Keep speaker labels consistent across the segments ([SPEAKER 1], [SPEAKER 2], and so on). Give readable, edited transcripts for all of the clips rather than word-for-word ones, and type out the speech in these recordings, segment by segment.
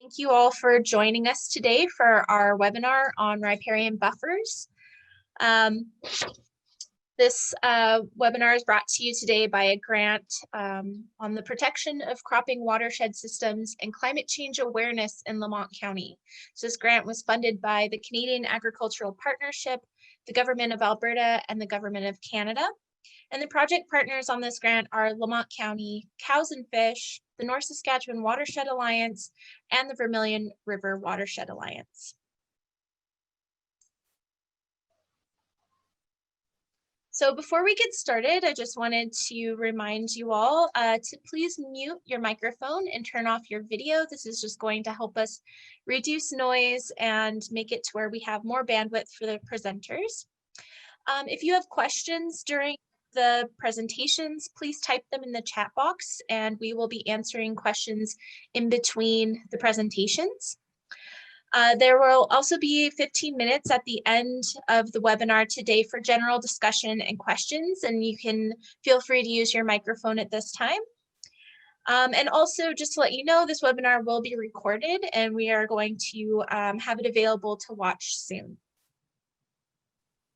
[SPEAKER 1] Thank you all for joining us today for our webinar on riparian buffers. This webinar is brought to you today by a grant on the protection of cropping watershed systems and climate change awareness in Lamont County. So this grant was funded by the Canadian Agricultural Partnership, the Government of Alberta, and the Government of Canada. And the project partners on this grant are Lamont County, Cows and Fish, the North Saskatchewan Watershed Alliance, and the Vermilion River Watershed Alliance. So before we get started, I just wanted to remind you all to please mute your microphone and turn off your video. This is just going to help us reduce noise and make it to where we have more bandwidth for the presenters. If you have questions during the presentations, please type them in the chat box and we will be answering questions in between the presentations. There will also be 15 minutes at the end of the webinar today for general discussion and questions, and you can feel free to use your microphone at this time. And also just to let you know, this webinar will be recorded and we are going to have it available to watch soon.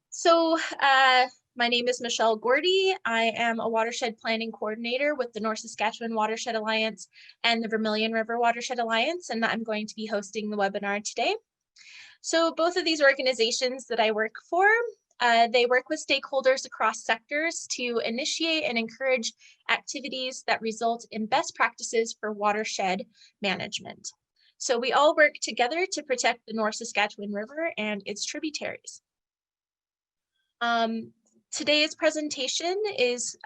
[SPEAKER 1] So my name is Michelle Gordy. I am a watershed planning coordinator with the North Saskatchewan Watershed Alliance and the Vermilion River Watershed Alliance, and I'm going to be hosting the webinar today. So both of these organizations that I work for, they work with stakeholders across sectors to initiate and encourage activities that result in best practices for watershed management. So we all work together to protect the North Saskatchewan River and its tributaries. Today's presentation is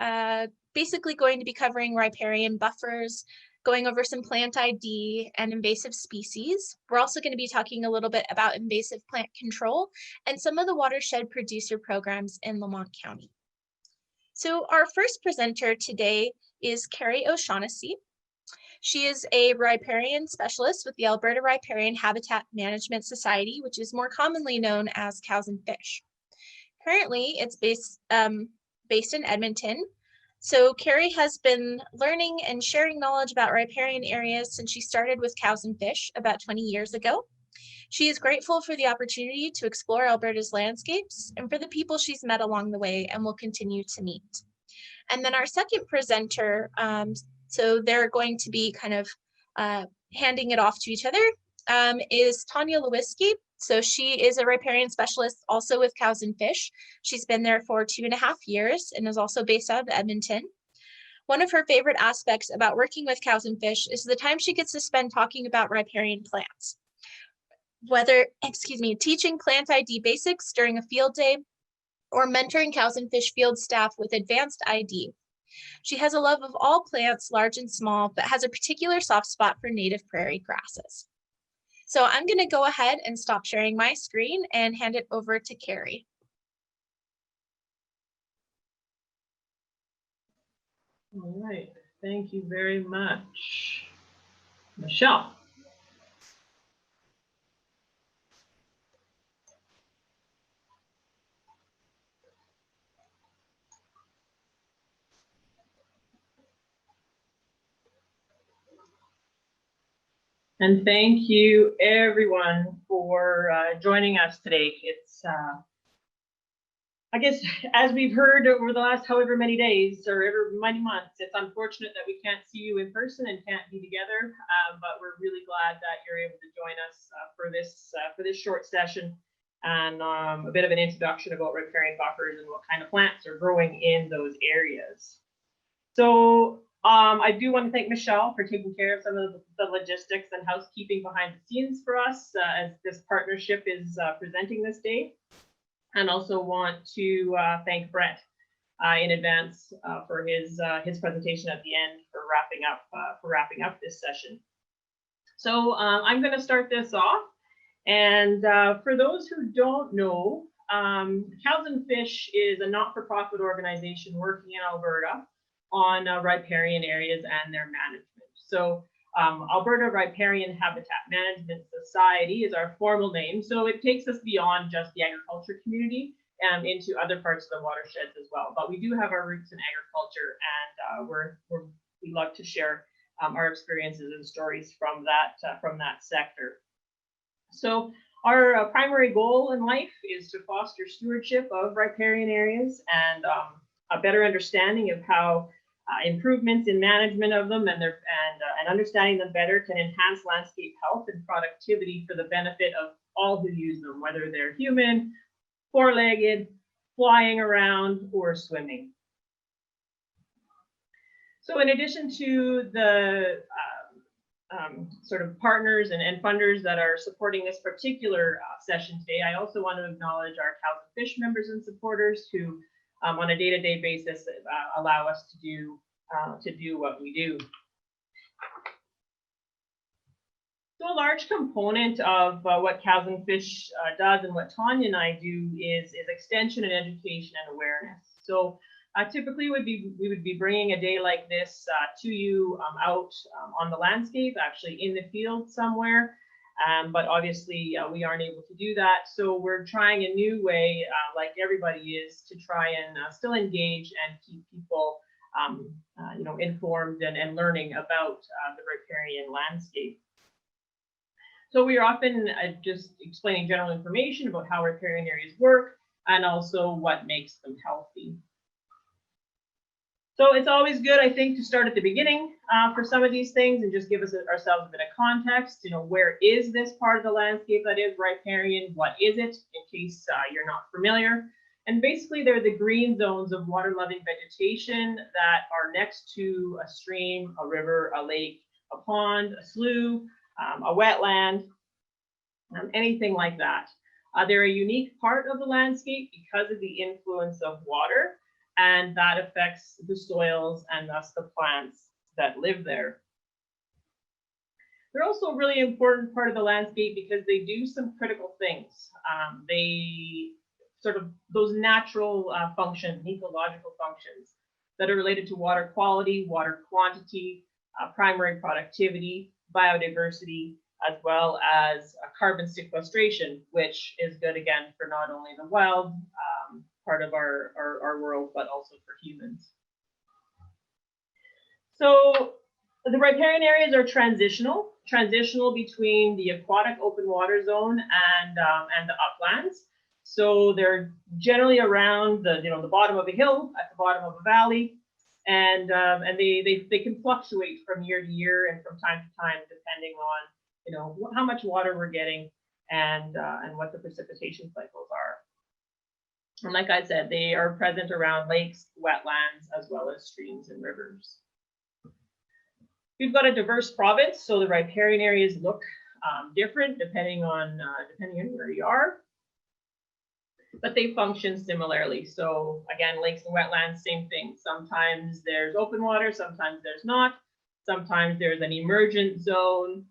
[SPEAKER 1] basically going to be covering riparian buffers, going over some plant ID and invasive species. We're also going to be talking a little bit about invasive plant control and some of the watershed producer programs in Lamont County. So our first presenter today is Carrie O'Shaughnessy. She is a riparian specialist with the Alberta Riparian Habitat Management Society, which is more commonly known as Cows and Fish. Currently, it's based in Edmonton. So Carrie has been learning and sharing knowledge about riparian areas since she started with Cows and Fish about 20 years ago. She is grateful for the opportunity to explore Alberta's landscapes and for the people she's met along the way and will continue to meet. And then our second presenter, so they're going to be kind of handing it off to each other, is Tanya Lewiski. So she is a riparian specialist also with Cows and Fish. She's been there for 2.5 years and is also based out of Edmonton. One of her favorite aspects about working with Cows and Fish is the time she gets to spend talking about riparian plants. Whether, teaching plant ID basics during a field day or mentoring Cows and Fish field staff with advanced ID. She has a love of all plants, large and small, but has a particular soft spot for native prairie grasses. So I'm going to go ahead and stop sharing my screen and hand it over to Carrie.
[SPEAKER 2] All right, thank you very much, Michelle. And thank you everyone for joining us today. It's, I guess, as we've heard over the last however many days or many months, it's unfortunate that we can't see you in person and can't be together, but we're really glad that you're able to join us for this short session and a bit of an introduction about riparian buffers and what kind of plants are growing in those areas. So I do want to thank Michelle for taking care of some of the logistics and housekeeping behind the scenes for us as this partnership is presenting this day. And also want to thank Brett in advance for his presentation at the end for wrapping up this session. So I'm going to start this off. And for those who don't know, Cows and Fish is a not-for-profit organization working in Alberta on riparian areas and their management. So Alberta Riparian Habitat Management Society is our formal name. So it takes us beyond just the agriculture community and into other parts of the watersheds as well. But we do have our roots in agriculture, and we love to share our experiences and stories from that sector. So our primary goal in life is to foster stewardship of riparian areas and a better understanding of how improvements in management of them and understanding them better can enhance landscape health and productivity for the benefit of all who use them, whether they're human, four-legged, flying around, or swimming. So in addition to the sort of partners and funders that are supporting this particular session today, I also want to acknowledge our cows and fish members and supporters who on a day-to-day basis allow us to do what we do. So a large component of what Cows and Fish does and what Tanya and I do is extension and education and awareness. So typically we would be bringing a day like this to you out on the landscape, actually in the field somewhere. But obviously we aren't able to do that. So we're trying a new way, like everybody is, to try and still engage and keep people informed and learning about the riparian landscape. So we are often just explaining general information about how riparian areas work and also what makes them healthy. So it's always good, I think, to start at the beginning for some of these things and just give ourselves a bit of context. Where is this part of the landscape that is riparian? What is it, in case you're not familiar? And basically, they're the green zones of water-loving vegetation that are next to a stream, a river, a lake, a pond, a slough, a wetland, anything like that. They're a unique part of the landscape because of the influence of water, and that affects the soils and thus the plants that live there. They're also a really important part of the landscape because they do some critical things. They sort of those natural functions, ecological functions that are related to water quality, water quantity, primary productivity, biodiversity, as well as carbon sequestration, which is good again for not only the wild part of our world, but also for humans. So the riparian areas are transitional between the aquatic open water zone and the uplands. So they're generally around the bottom of a hill, at the bottom of a valley, and they can fluctuate from year to year and from time to time, depending on how much water we're getting and what the precipitation cycles are. And like I said, they are present around lakes, wetlands, as well as streams and rivers. We've got a diverse province, so the riparian areas look different depending on where you are, but they function similarly. So again, lakes and wetlands, same thing. Sometimes there's open water, sometimes there's not. Sometimes there's an emergent zone,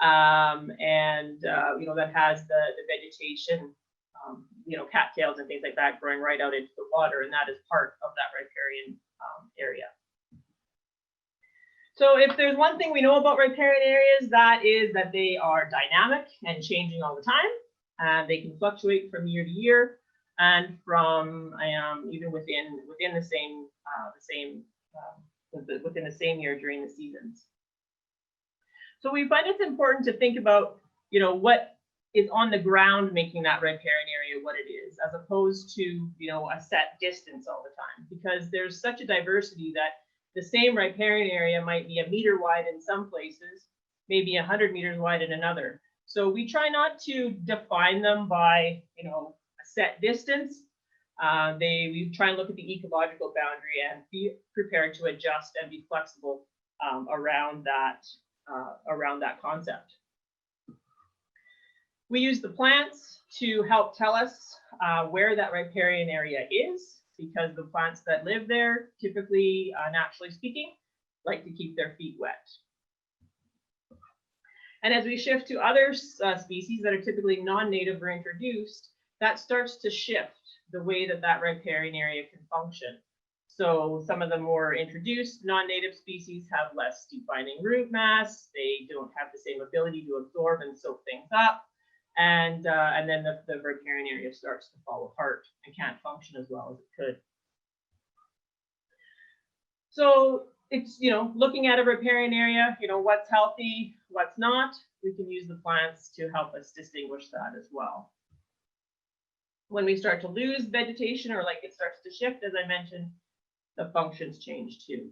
[SPEAKER 2] that has the vegetation, cattails and things like that growing right out into the water, and that is part of that riparian area. So if there's one thing we know about riparian areas, that is that they are dynamic and changing all the time. They can fluctuate from year to year and from even within the same year during the seasons. So we find it's important to think about what is on the ground making that riparian area what it is, as opposed to a set distance all the time, because there's such a diversity that the same riparian area might be a meter wide in some places, maybe 100 meters wide in another. So we try not to define them by a set distance. We try and look at the ecological boundary and be prepared to adjust and be flexible around that concept. We use the plants to help tell us where that riparian area is, because the plants that live there, typically, naturally speaking, like to keep their feet wet. And as we shift to other species that are typically non-native or introduced, that starts to shift the way that riparian area can function. So some of the more introduced non-native species have less defining root mass. They don't have the same ability to absorb and soak things up. And then the riparian area starts to fall apart and can't function as well as it could. So it's, looking at a riparian area, what's healthy, what's not, we can use the plants to help us distinguish that as well. When we start to lose vegetation or like it starts to shift, as I mentioned, the functions change too.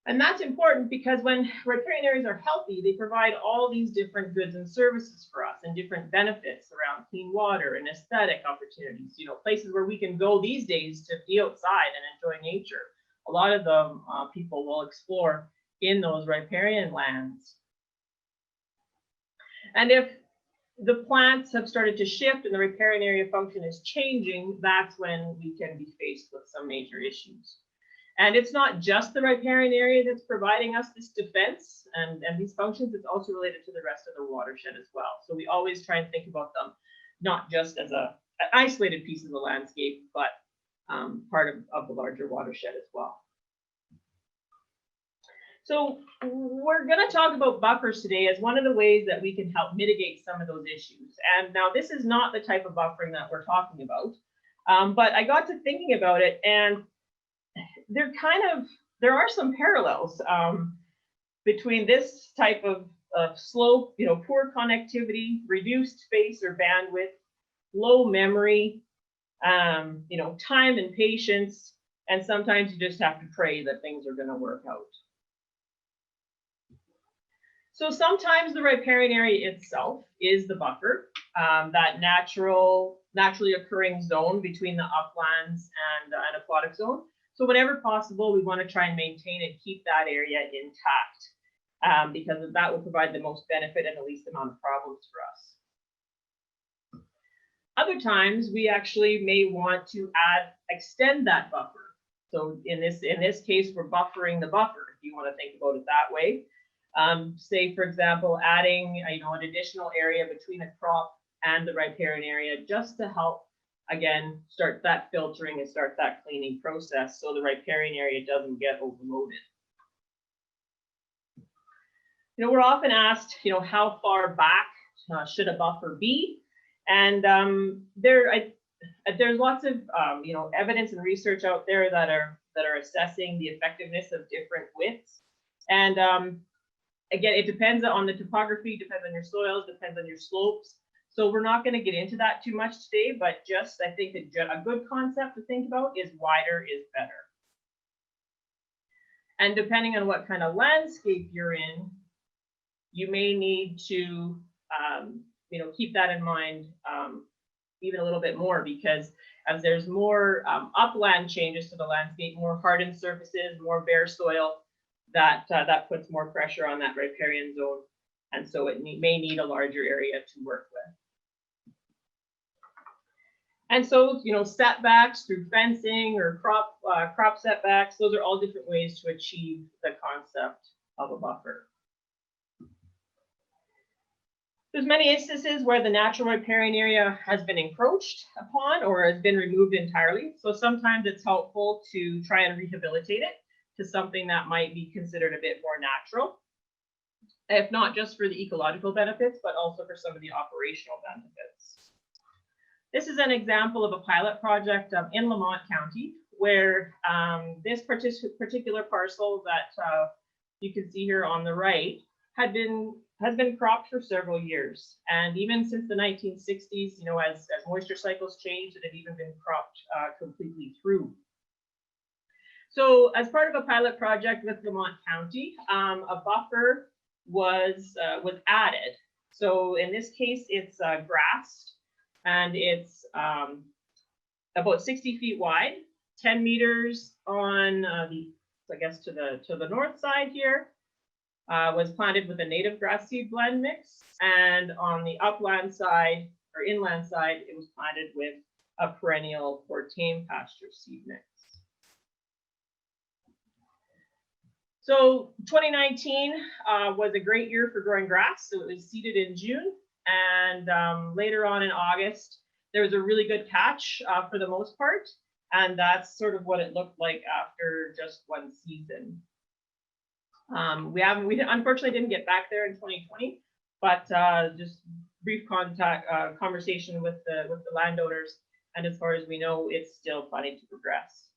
[SPEAKER 2] And that's important because when riparian areas are healthy, they provide all these different goods and services for us and different benefits around clean water and aesthetic opportunities, places where we can go these days to be outside and enjoy nature. A lot of them people will explore in those riparian lands. And if the plants have started to shift and the riparian area function is changing, that's when we can be faced with some major issues. And it's not just the riparian area that's providing us this defense and these functions, it's also related to the rest of the watershed as well. So we always try and think about them not just as an isolated piece of the landscape, but part of the larger watershed as well. So we're going to talk about buffers today as one of the ways that we can help mitigate some of those issues. And now this is not the type of buffering that we're talking about, but I got to thinking about it, and there are some parallels between this type of slope, poor connectivity, reduced space or bandwidth, low memory, time and patience, and sometimes you just have to pray that things are going to work out. So sometimes the riparian area itself is the buffer, that naturally occurring zone between the uplands and an aquatic zone. So whenever possible, we want to try and maintain and keep that area intact because that will provide the most benefit and the least amount of problems for us. Other times, we actually may want to extend that buffer. So in this case, we're buffering the buffer, if you want to think about it that way. Say, for example, adding an additional area between a crop and the riparian area just to help, again, start that filtering and start that cleaning process so the riparian area doesn't get overloaded. We're often asked, how far back should a buffer be? And there's lots of evidence and research out there that are assessing the effectiveness of different widths. And again, it depends on the topography, depends on your soils, depends on your slopes. So we're not going to get into that too much today, but just I think a good concept to think about is wider is better. And depending on what kind of landscape you're in, you may need to keep that in mind even a little bit more, because as there's more upland changes to the landscape, more hardened surfaces, more bare soil, that puts more pressure on that riparian zone, and so it may need a larger area to work with. And so, setbacks through fencing or crop setbacks, those are all different ways to achieve the concept of a buffer. There's many instances where the natural riparian area has been encroached upon or has been removed entirely. So sometimes it's helpful to try and rehabilitate it to something that might be considered a bit more natural, if not just for the ecological benefits, but also for some of the operational benefits. This is an example of a pilot project in Lamont County, where this particular parcel that you can see here on the right has been cropped for several years. And even since the 1960s, as moisture cycles changed, it had even been cropped completely through. So as part of a pilot project with Lamont County, a buffer was added. So in this case, it's grassed, and it's about 60 feet wide, 10 meters on I guess to the north side here. Was planted with a native grass seed blend mix, and on the upland side or inland side, it was planted with a perennial or tame pasture seed mix. So 2019 was a great year for growing grass. So it was seeded in June, and later on in August, there was a really good catch for the most part. And that's sort of what it looked like after just one season. We unfortunately didn't get back there in 2020, but just brief conversation with the landowners. And as far as we know, it's still planning to progress.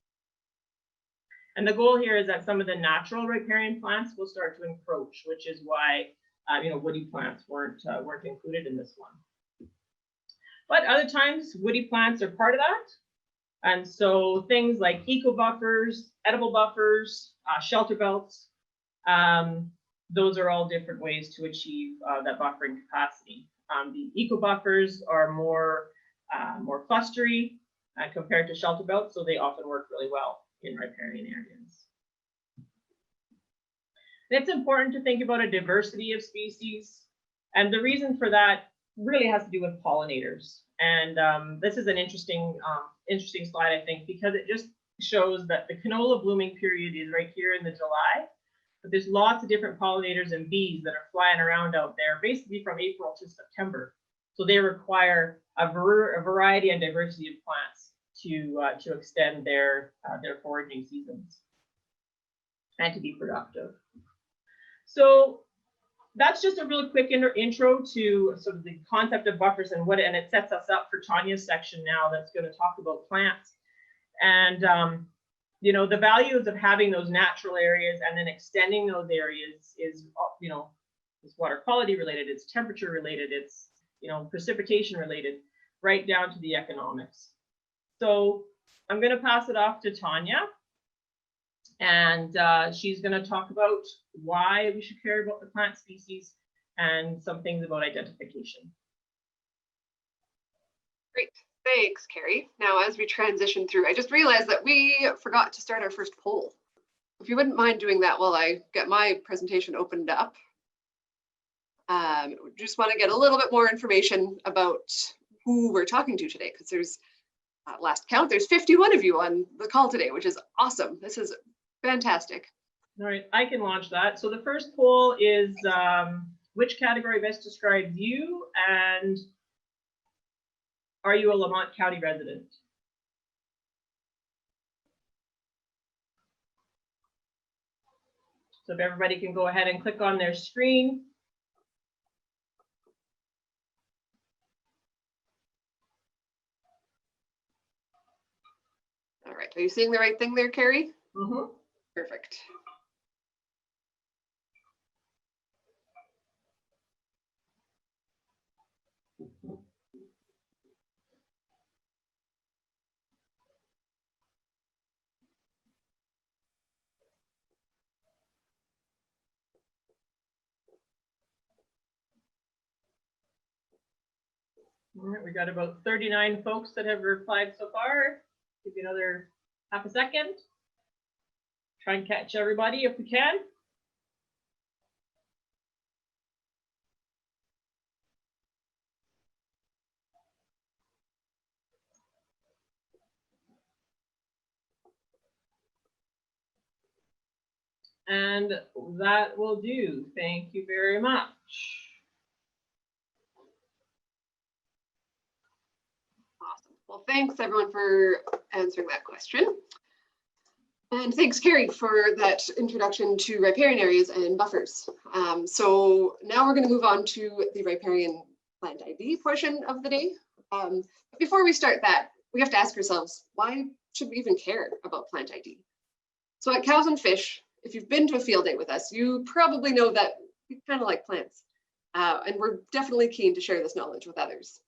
[SPEAKER 2] And the goal here is that some of the natural riparian plants will start to encroach, which is why woody plants weren't included in this one. But other times, woody plants are part of that. And so things like eco buffers, edible buffers, shelter belts, those are all different ways to achieve that buffering capacity. The eco buffers are more clustery compared to shelter belts, so they often work really well in riparian areas. And it's important to think about a diversity of species, and the reason for that really has to do with pollinators. And this is an interesting slide, I think, because it just shows that the canola blooming period is right here in the July, but there's lots of different pollinators and bees that are flying around out there, basically from April to September. So they require a variety and diversity of plants to extend their foraging seasons and to be productive. So that's just a really quick intro to sort of the concept of buffers and it sets us up for Tanya's section now that's going to talk about plants. And the values of having those natural areas and then extending those areas is it's water quality related, it's temperature related, it's precipitation related, right down to the economics. So I'm going to pass it off to Tanya, and she's going to talk about why we should care about the plant species and some things about identification.
[SPEAKER 3] Great, thanks, Carrie. Now, as we transition through, I just realized that we forgot to start our first poll. If you wouldn't mind doing that while I get my presentation opened up. Just want to get a little bit more information about who we're talking to today, because there's last count, there's 51 of you on the call today, which is awesome. This is fantastic.
[SPEAKER 2] All right, I can launch that. So the first poll is which category best describes you, and are you a Lamont County resident? So if everybody can go ahead and click on their screen.
[SPEAKER 3] All right, are you seeing the right thing there, Carrie?
[SPEAKER 2] Mm-hmm.
[SPEAKER 3] Perfect.
[SPEAKER 2] All right, we got about 39 folks that have replied so far. Give you another half a second. Try and catch everybody if we can. And that will do. Thank you very much.
[SPEAKER 3] Awesome. Well, thanks everyone for answering that question. And thanks, Carrie, for that introduction to riparian areas and buffers. So now we're going to move on to the riparian plant ID portion of the day. But before we start that, we have to ask ourselves, why should we even care about plant ID? So at Cows and Fish, if you've been to a field day with us, you probably know that we kind of like plants. And we're definitely keen to share this knowledge with others.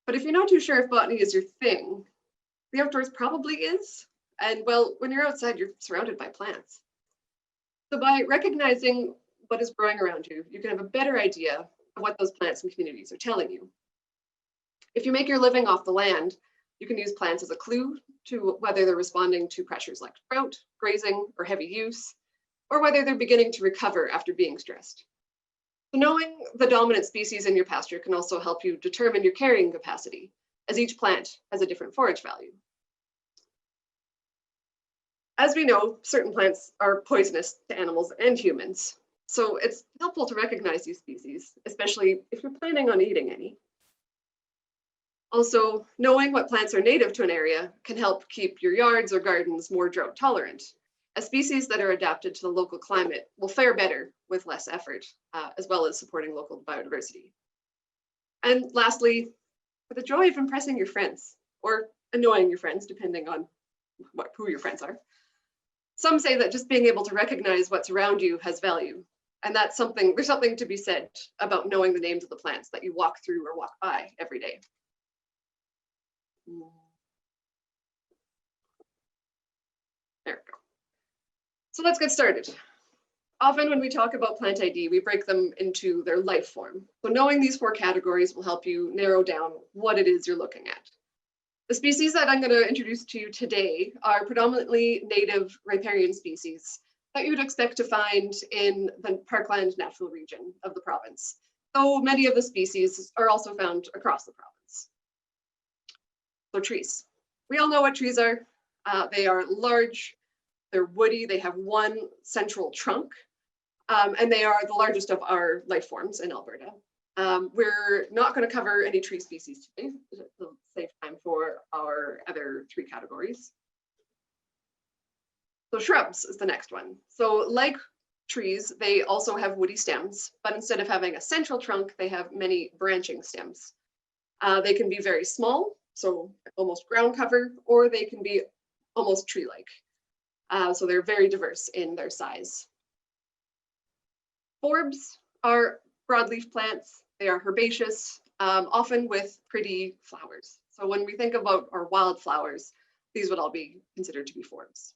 [SPEAKER 3] But if you're not too sure if botany is your thing, the outdoors probably is. And well, when you're outside, you're surrounded by plants. So by recognizing what is growing around you, you can have a better idea of what those plants and communities are telling you. If you make your living off the land, you can use plants as a clue to whether they're responding to pressures like drought, grazing, or heavy use, or whether they're beginning to recover after being stressed. So knowing the dominant species in your pasture can also help you determine your carrying capacity, as each plant has a different forage value. As we know, certain plants are poisonous to animals and humans, so it's helpful to recognize these species, especially if you're planning on eating any. Also, knowing what plants are native to an area can help keep your yards or gardens more drought tolerant, as species that are adapted to the local climate will fare better with less effort, as well as supporting local biodiversity. And lastly, for the joy of impressing your friends, or annoying your friends, depending on who your friends are, some say that just being able to recognize what's around you has value. And that's something, there's something to be said about knowing the names of the plants that you walk through or walk by every day. There we go. So let's get started. Often when we talk about plant ID, we break them into their life form. So knowing these 4 categories will help you narrow down what it is you're looking at. The species that I'm going to introduce to you today are predominantly native riparian species that you would expect to find in the parkland natural region of the province, though many of the species are also found across the province. So trees. We all know what trees are. They are large, they're woody, they have one central trunk, and they are the largest of our life forms in Alberta. We're not going to cover any tree species today. It'll save time for our other 3 categories. So shrubs is the next one. So like trees, they also have woody stems, but instead of having a central trunk, they have many branching stems. They can be very small, so almost ground cover, or they can be almost tree-like. So they're very diverse in their size. Forbs are broadleaf plants. They are herbaceous, often with pretty flowers. So when we think about our wildflowers, these would all be considered to be forbs.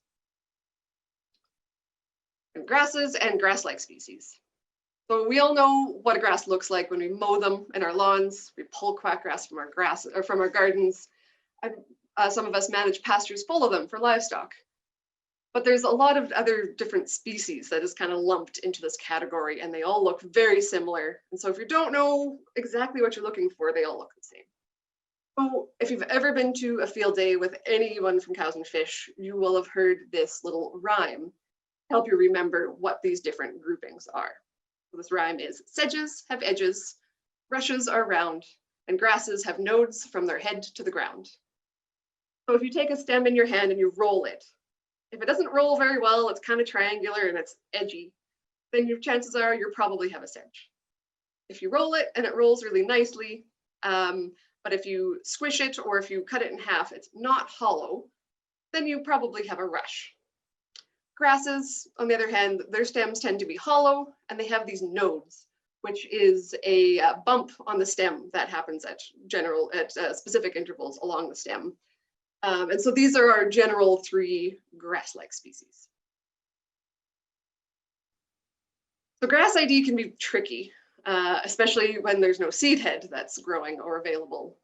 [SPEAKER 3] And grasses and grass-like species. So we all know what a grass looks like when we mow them in our lawns. We pull quackgrass from our grass or from our gardens. Some of us manage pastures full of them for livestock. But there's a lot of other different species that is kind of lumped into this category, and they all look very similar. And so if you don't know exactly what you're looking for, they all look the same. So if you've ever been to a field day with anyone from Cows and Fish, you will have heard this little rhyme to help you remember what these different groupings are. So this rhyme is: sedges have edges, rushes are round, and grasses have nodes from their head to the ground. So if you take a stem in your hand and you roll it, if it doesn't roll very well, it's kind of triangular and it's edgy, then your chances are you probably have a sedge. If you roll it and it rolls really nicely, but if you squish it or if you cut it in half, it's not hollow, then you probably have a rush. Grasses, on the other hand, their stems tend to be hollow and they have these nodes, which is a bump on the stem that happens at specific intervals along the stem. And so these are our general 3 grass-like species. So grass ID can be tricky, especially when there's no seed head that's growing or available.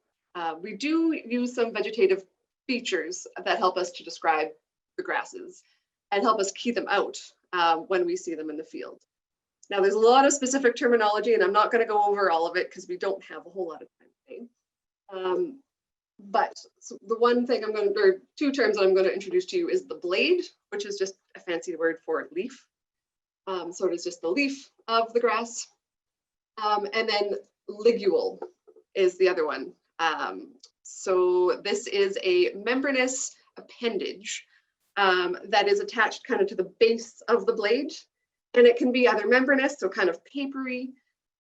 [SPEAKER 3] We do use some vegetative features that help us to describe the grasses and help us key them out when we see them in the field. Now there's a lot of specific terminology and I'm not going to go over all of it because we don't have a whole lot of time today. But the one thing or 2 terms that I'm going to introduce to you is the blade, which is just a fancy word for leaf. So it is just the leaf of the grass. And then ligule is the other one. So this is a membranous appendage that is attached kind of to the base of the blade. And it can be either membranous, so kind of papery,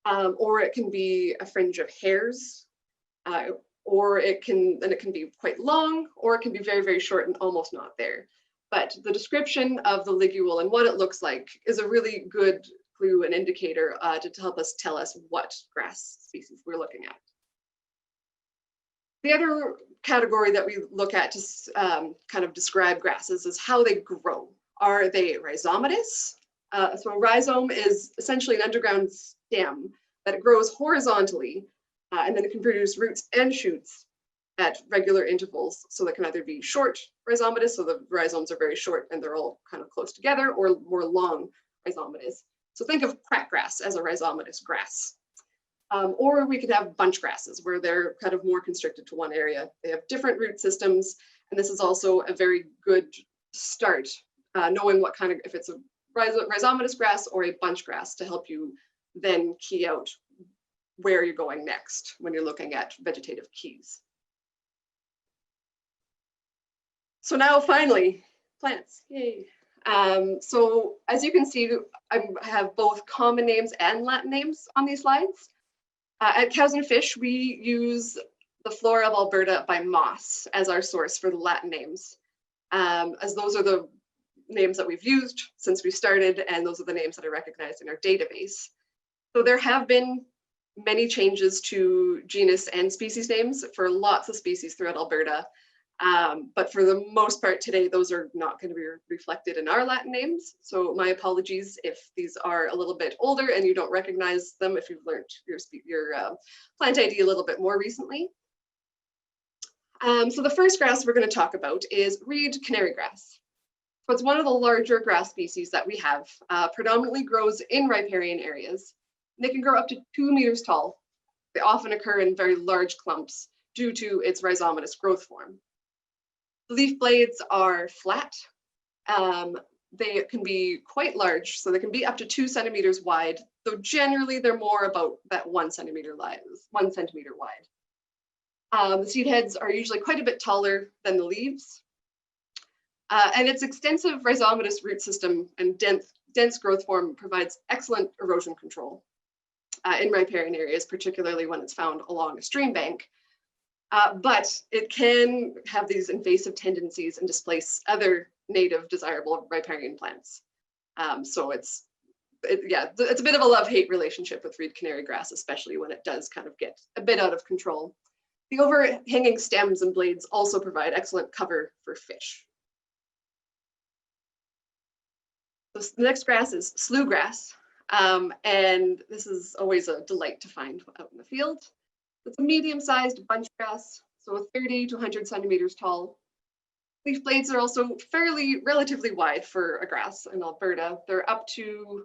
[SPEAKER 3] or it can be a fringe of hairs. Or it can be quite long, or it can be very, very short and almost not there. But the description of the ligule and what it looks like is a really good clue and indicator to help us tell us what grass species we're looking at. The other category that we look at to kind of describe grasses is how they grow. Are they rhizomatous? So a rhizome is essentially an underground stem that it grows horizontally. And then it can produce roots and shoots at regular intervals. So that can either be short rhizomatous, so the rhizomes are very short and they're all kind of close together, or more long rhizomatous. So think of crackgrass as a rhizomatous grass. Or we could have bunch grasses where they're kind of more constricted to one area. They have different root systems. And this is also a very good start, knowing what kind of, if it's a rhizomatous grass or a bunch grass, to help you then key out where you're going next when you're looking at vegetative keys. So now finally, plants, yay. So as you can see, I have both common names and Latin names on these slides. At Cows and Fish, we use the Flora of Alberta by Moss as our source for the Latin names, as those are the names that we've used since we started, and those are the names that are recognized in our database. So there have been many changes to genus and species names for lots of species throughout Alberta. But for the most part today, those are not going to be reflected in our Latin names. So my apologies if these are a little bit older and you don't recognize them if you've learned your plant ID a little bit more recently. So the first grass we're going to talk about is reed canary grass. So it's one of the larger grass species that we have, predominantly grows in riparian areas. They can grow up to 2 meters tall. They often occur in very large clumps due to its rhizomatous growth form. The leaf blades are flat. They can be quite large, so they can be up to 2 centimeters wide, though generally they're more about that 1 centimeter wide. The seed heads are usually quite a bit taller than the leaves. And its extensive rhizomatous root system and dense growth form provides excellent erosion control in riparian areas, particularly when it's found along a stream bank. But it can have these invasive tendencies and displace other native desirable riparian plants. So it's a bit of a love-hate relationship with reed canary grass, especially when it does kind of get a bit out of control. The overhanging stems and blades also provide excellent cover for fish. So the next grass is slough grass, and this is always a delight to find out in the field. It's a medium-sized bunch grass, so 30 to 100 centimeters tall. Leaf blades are also relatively wide for a grass in Alberta. They're up to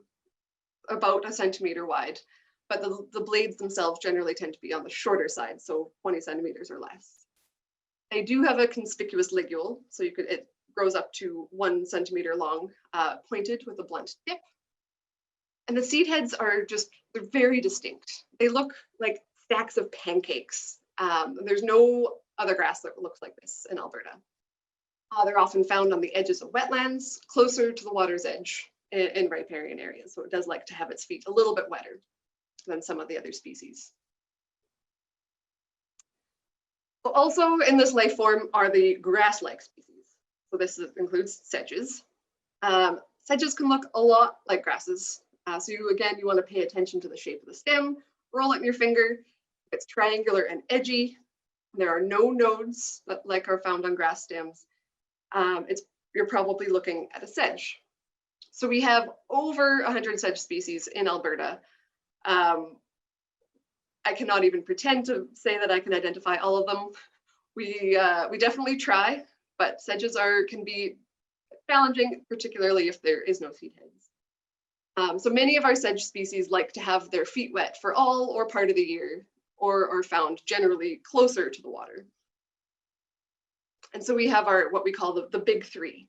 [SPEAKER 3] about 1 centimeter wide, but the blades themselves generally tend to be on the shorter side, so 20 centimeters or less. They do have a conspicuous ligule, so it grows up to 1 centimeter long, pointed with a blunt tip. And the seed heads they're very distinct. They look like stacks of pancakes. There's no other grass that looks like this in Alberta. They're often found on the edges of wetlands, closer to the water's edge in riparian areas. So it does like to have its feet a little bit wetter than some of the other species. So also in this life form are the grass-like species. So this includes sedges. Sedges can look a lot like grasses. So you want to pay attention to the shape of the stem, roll it in your finger. It's triangular and edgy. There are no nodes like are found on grass stems. You're probably looking at a sedge. So we have over 100 sedge species in Alberta. I cannot even pretend to say that I can identify all of them. We definitely try, but sedges can be challenging, particularly if there is no seed heads. So many of our sedge species like to have their feet wet for all or part of the year, or are found generally closer to the water. And so we have what we call the big three.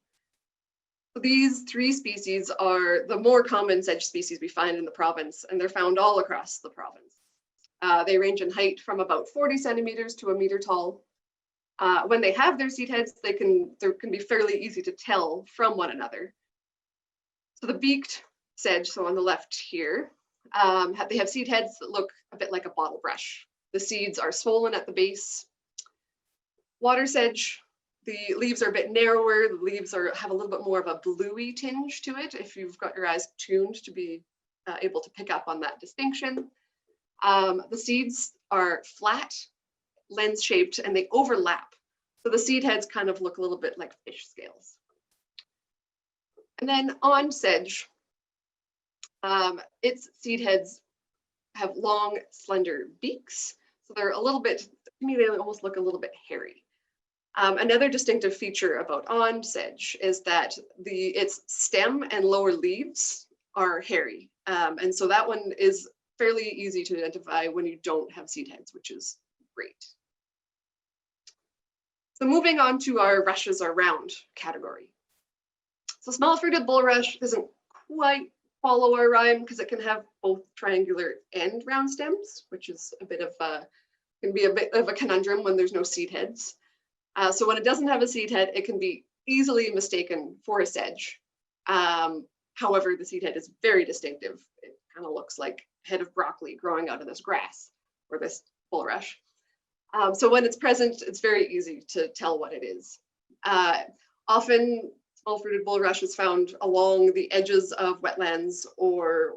[SPEAKER 3] So these 3 species are the more common sedge species we find in the province, and they're found all across the province. They range in height from about 40 centimeters to 1 meter tall. When they have their seed heads, they can be fairly easy to tell from one another. So the beaked sedge, so on the left here, they have seed heads that look a bit like a bottle brush. The seeds are swollen at the base. Water sedge, the leaves are a bit narrower. The leaves have a little bit more of a bluey tinge to it, if you've got your eyes tuned to be able to pick up on that distinction. The seeds are flat, lens-shaped, and they overlap. So the seed heads kind of look a little bit like fish scales. And then on sedge, its seed heads have long, slender beaks. So they're to me, they almost look a little bit hairy. Another distinctive feature about sedge is that its stem and lower leaves are hairy. And so that one is fairly easy to identify when you don't have seed heads, which is great. So moving on to our rushes or round category. So small-fruited bulrush doesn't quite follow our rhyme because it can have both triangular and round stems, which is can be a bit of a conundrum when there's no seed heads. So when it doesn't have a seed head, it can be easily mistaken for a sedge. However, the seed head is very distinctive. It kind of looks like a head of broccoli growing out of this grass or this bulrush. So when it's present, it's very easy to tell what it is. Often Small-fruited bulrush is found along the edges of wetlands or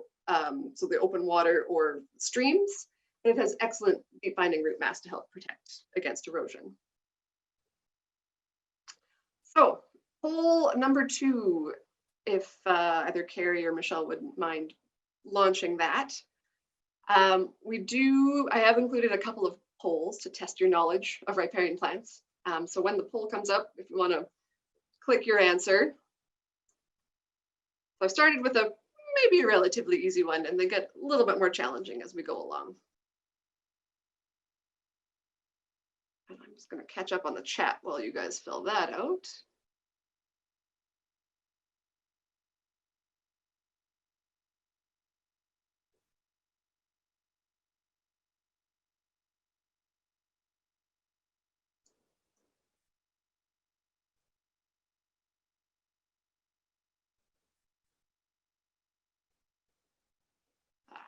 [SPEAKER 3] so the open water or streams. And it has excellent deep binding root mass to help protect against erosion. So poll number 2, if either Carrie or Michelle wouldn't mind launching that. I have included a couple of polls to test your knowledge of riparian plants. So when the poll comes up, if you want to click your answer. So I've started with maybe a relatively easy one, and they get a little bit more challenging as we go along. And I'm just going to catch up on the chat while you guys fill that out.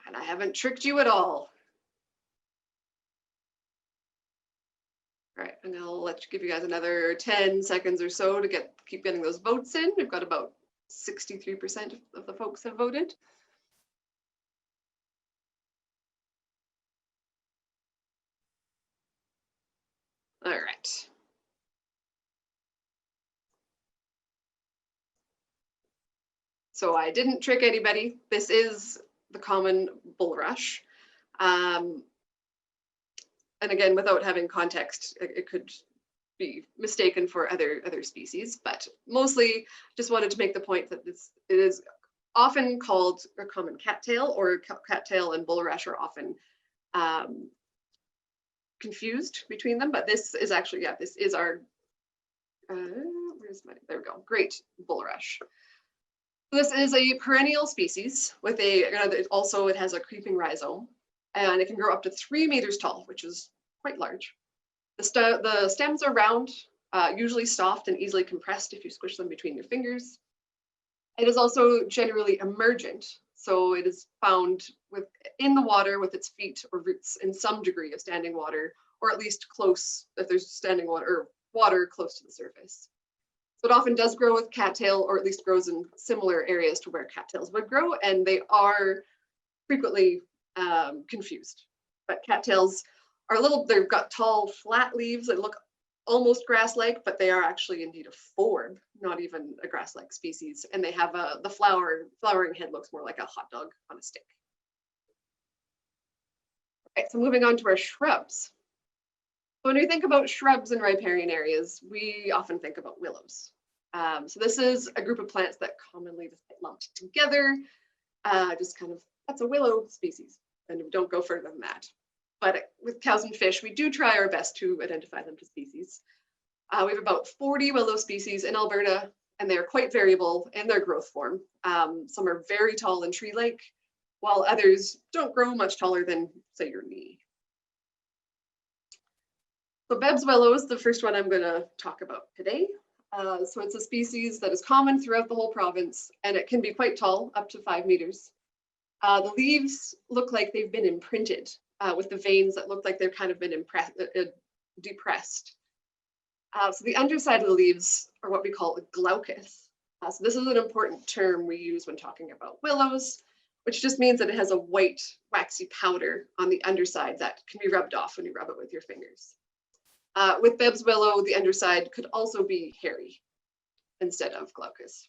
[SPEAKER 3] And I haven't tricked you at all. All right, and I'll give you guys another 10 seconds or so to keep getting those votes in. We've got about 63% of the folks have voted. All right. So I didn't trick anybody. This is the common bulrush. And again, without having context, it could be mistaken for other species, but mostly just wanted to make the point that it is often called a common cattail, or cattail and bulrush are often confused between them, but this is actually, yeah, this is our, there we go, great bulrush. This is a perennial species with also it has a creeping rhizome, and it can grow up to 3 meters tall, which is quite large. The stems are round, usually soft and easily compressed if you squish them between your fingers. It is also generally emergent, so it is found in the water with its feet or roots in some degree of standing water, or at least close, if there's standing water or water close to the surface. So it often does grow with cattail, or at least grows in similar areas to where cattails would grow, and they are frequently confused. But cattails are they've got tall, flat leaves that look almost grass-like, but they are actually indeed a forb, not even a grass-like species. And they have the flowering head looks more like a hot dog on a stick. All right, so moving on to our shrubs. When we think about shrubs in riparian areas, we often think about willows. So this is a group of plants that commonly just get lumped together. That's a willow species, and we don't go further than that. But with cows and fish, we do try our best to identify them to species. We have about 40 willow species in Alberta, and they are quite variable in their growth form. Some are very tall and tree-like, while others don't grow much taller than, say, your knee. So Bebb's willow is the first one I'm going to talk about today. So it's a species that is common throughout the whole province, and it can be quite tall, up to 5 meters. The leaves look like they've been imprinted with the veins that look like they've kind of been depressed. So the underside of the leaves are what we call a glaucus. So this is an important term we use when talking about willows, which just means that it has a white waxy powder on the underside that can be rubbed off when you rub it with your fingers. With Bebb's willow, the underside could also be hairy instead of glaucous.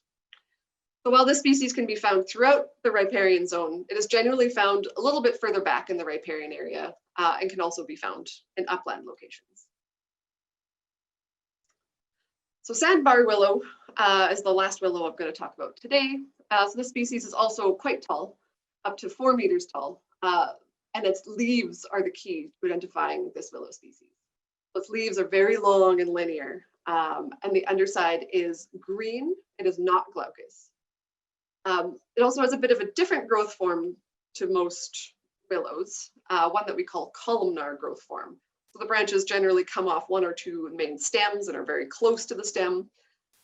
[SPEAKER 3] So while this species can be found throughout the riparian zone, it is generally found a little bit further back in the riparian area and can also be found in upland locations. So Sandbar willow is the last willow I'm going to talk about today. So this species is also quite tall, up to 4 meters tall, and its leaves are the key to identifying this willow species. Its leaves are very long and linear, and the underside is green. It is not glaucous. It also has a bit of a different growth form to most willows, one that we call columnar growth form. So the branches generally come off 1 or 2 main stems and are very close to the stem.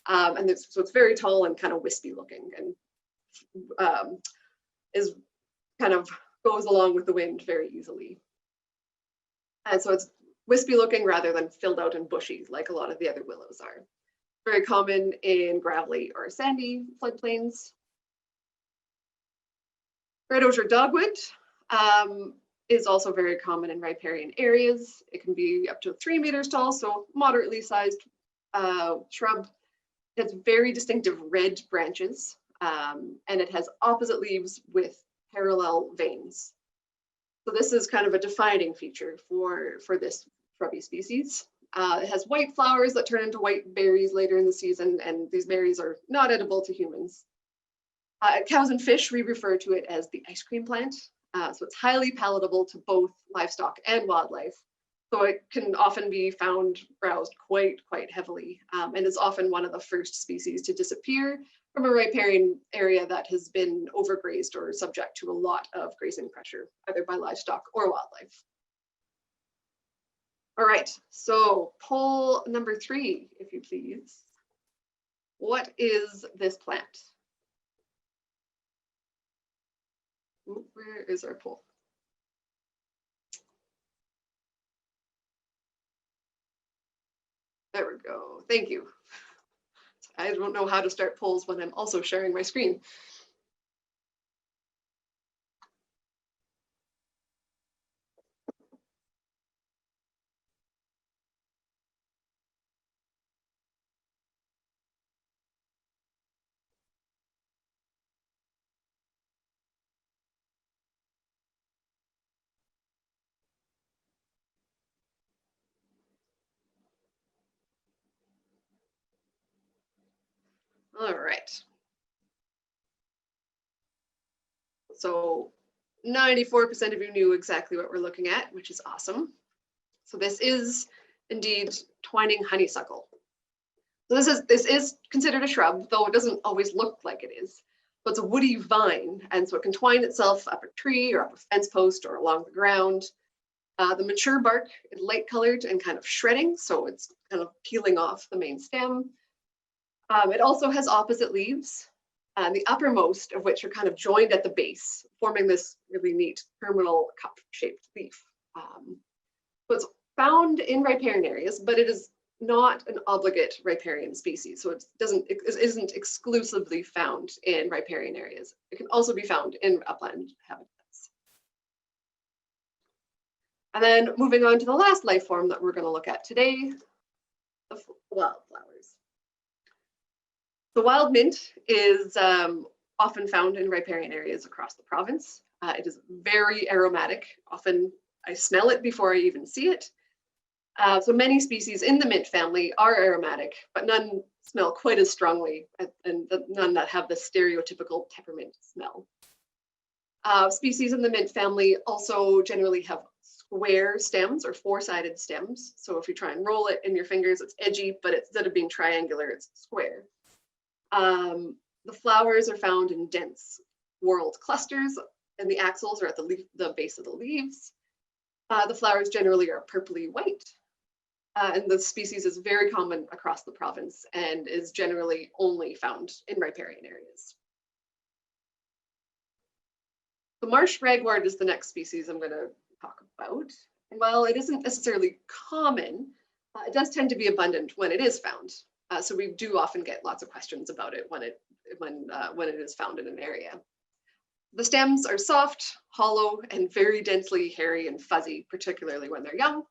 [SPEAKER 3] So it's very tall and kind of wispy looking, and is kind of goes along with the wind very easily. And so it's wispy looking rather than filled out and bushy like a lot of the other willows are. Very common in gravelly or sandy floodplains. Red-osier Dogwood is also very common in riparian areas. It can be up to 3 meters tall, so moderately sized shrub. It has very distinctive red branches, and it has opposite leaves with parallel veins. So this is kind of a defining feature for this shrubby species. It has white flowers that turn into white berries later in the season, and these berries are not edible to humans. Cows and fish, we refer to it as the ice cream plant. So it's highly palatable to both livestock and wildlife. So it can often be found browsed quite heavily, and is often one of the first species to disappear from a riparian area that has been overgrazed or subject to a lot of grazing pressure, either by livestock or wildlife. All right, so poll number 3, if you please. What is this plant? Ooh, where is our poll? There we go. Thank you. I don't know how to start polls when I'm also sharing my screen. All right. So 94% of you knew exactly what we're looking at, which is awesome. So this is indeed twining honeysuckle. So this is considered a shrub, though it doesn't always look like it is. But it's a woody vine, and so it can twine itself up a tree or up a fence post or along the ground. The mature bark is light colored and kind of shredding, so it's kind of peeling off the main stem. It also has opposite leaves, and the uppermost of which are kind of joined at the base, forming this really neat terminal cup-shaped leaf. So it's found in riparian areas, but it is not an obligate riparian species, so it isn't exclusively found in riparian areas. It can also be found in upland habitats. And then moving on to the last life form that we're going to look at today, the wildflowers. The wild mint is often found in riparian areas across the province. It is very aromatic. Often I smell it before I even see it. So many species in the mint family are aromatic, but none smell quite as strongly, and none that have the stereotypical peppermint smell. Species in the mint family also generally have square stems or four-sided stems. So if you try and roll it in your fingers, it's edgy, but instead of being triangular, it's square. The flowers are found in dense whorled clusters, and the axils are at the base of the leaves. The flowers generally are purpley white, and the species is very common across the province and is generally only found in riparian areas. The marsh ragwort is the next species I'm going to talk about. And while it isn't necessarily common, it does tend to be abundant when it is found. So we do often get lots of questions about it when it is found in an area. The stems are soft, hollow, and very densely hairy and fuzzy, particularly when they're young.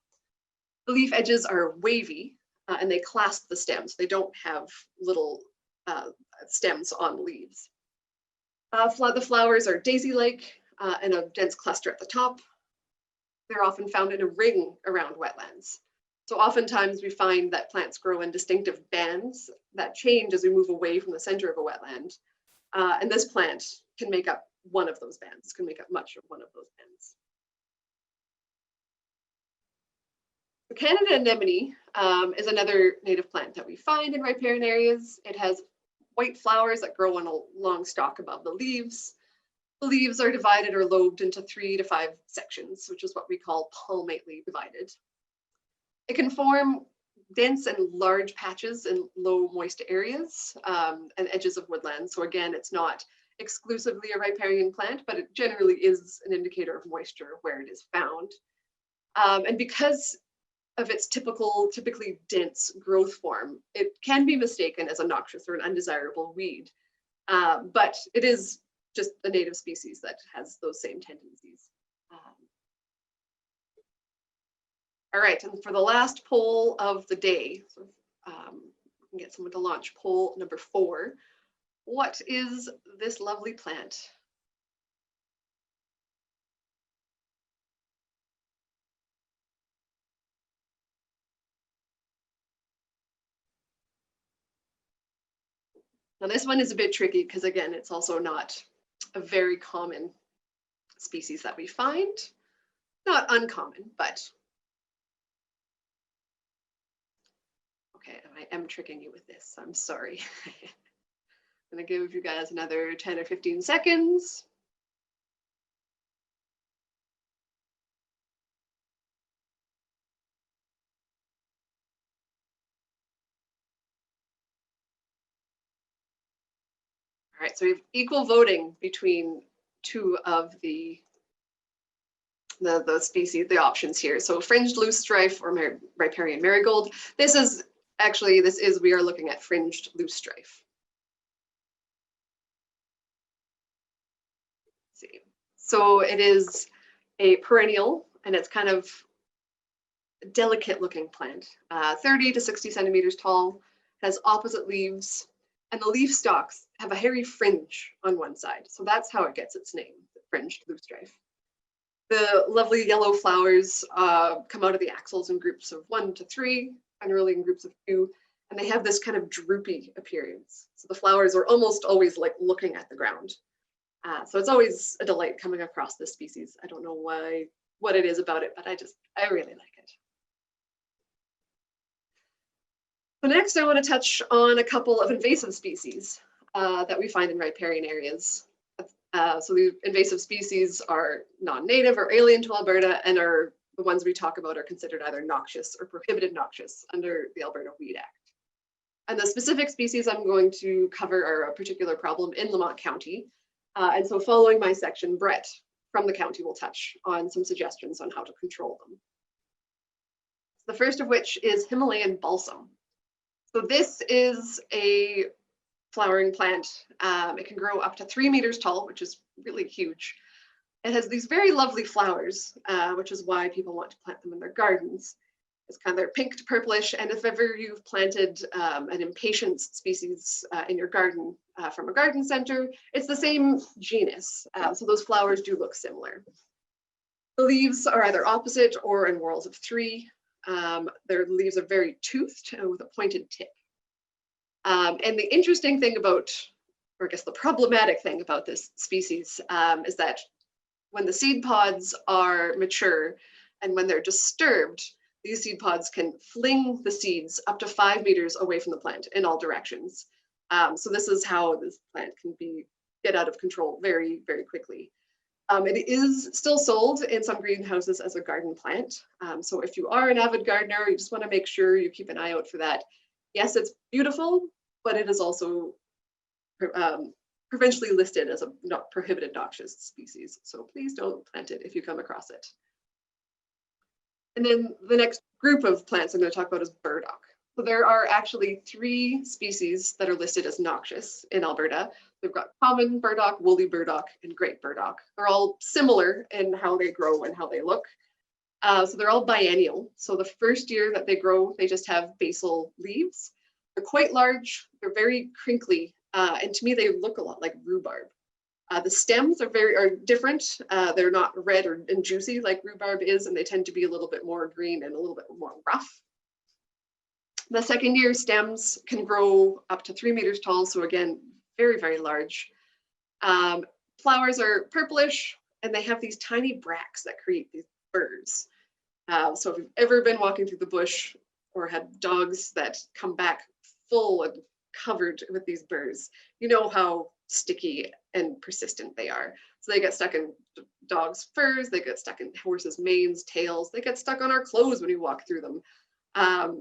[SPEAKER 3] The leaf edges are wavy, and they clasp the stems. They don't have little stems on leaves. The flowers are daisy-like and a dense cluster at the top. They're often found in a ring around wetlands. So oftentimes we find that plants grow in distinctive bands that change as we move away from the center of a wetland. And this plant can make up one of those bands, can make up much of one of those bands. The Canada anemone is another native plant that we find in riparian areas. It has white flowers that grow on a long stalk above the leaves. The leaves are divided or lobed into 3 to 5 sections, which is what we call palmately divided. It can form dense and large patches in low moist areas and edges of woodlands. So again, it's not exclusively a riparian plant, but it generally is an indicator of moisture where it is found. And because of its typically dense growth form, it can be mistaken as a noxious or an undesirable weed. But it is just a native species that has those same tendencies. All right, and for the last poll of the day, so, we can get someone to launch poll number 4. What is this lovely plant? Now this one is a bit tricky because again, it's also not a very common species that we find. Not uncommon, but okay, I am tricking you with this. I'm sorry. I'm gonna give you guys another 10 or 15 seconds. All right, so we have equal voting between 2 of the species, the options here. So fringed loosestrife or riparian marigold. This is, we are looking at fringed loosestrife. See, so it is a perennial and it's kind of a delicate looking plant, 30 to 60 centimeters tall, has opposite leaves, and the leaf stalks have a hairy fringe on one side. So that's how it gets its name, the fringed loosestrife. The lovely yellow flowers come out of the axils in groups of 1 to 3, generally in groups of 2, and they have this kind of droopy appearance. So the flowers are almost always like looking at the ground. So it's always a delight coming across this species. I don't know what it is about it, but I really like it. So next I want to touch on a couple of invasive species that we find in riparian areas. So the invasive species are non-native or alien to Alberta, and are the ones we talk about are considered either noxious or prohibited noxious under the Alberta Weed Act. And the specific species I'm going to cover are a particular problem in Lamont County. And so following my section, Brett from the county will touch on some suggestions on how to control them. The first of which is Himalayan balsam. So this is a flowering plant. It can grow up to 3 meters tall, which is really huge. It has these very lovely flowers, which is why people want to plant them in their gardens. It's kind of, they're pink to purplish, and if ever you've planted an impatiens species in your garden from a garden center, it's the same genus. So those flowers do look similar. The leaves are either opposite or in whorls of 3. Their leaves are very toothed with a pointed tip. And the interesting thing about, or I guess the problematic thing about this species is that when the seed pods are mature and when they're disturbed, these seed pods can fling the seeds up to 5 meters away from the plant in all directions. So this is how this plant can get out of control very, very quickly. It is still sold in some greenhouses as a garden plant. So if you are an avid gardener, you just want to make sure you keep an eye out for that. Yes, it's beautiful, but it is also provincially listed as a prohibited noxious species. So please don't plant it if you come across it. And then the next group of plants I'm going to talk about is burdock. So there are actually 3 species that are listed as noxious in Alberta. We've got common burdock, woolly burdock, and great burdock. They're all similar in how they grow and how they look. So they're all biennial. So the first year that they grow, they just have basal leaves. They're quite large, they're very crinkly, and to me they look a lot like rhubarb. The stems are different. They're not red and juicy like rhubarb is, and they tend to be a little bit more green and a little bit more rough. The second year stems can grow up to 3 meters tall, so again, very, very large. Flowers are purplish, and they have these tiny bracts that create these burrs. So if you've ever been walking through the bush or had dogs that come back full and covered with these burrs, you know how sticky and persistent they are. So they get stuck in dogs' furs, they get stuck in horses' manes, tails, they get stuck on our clothes when you walk through them.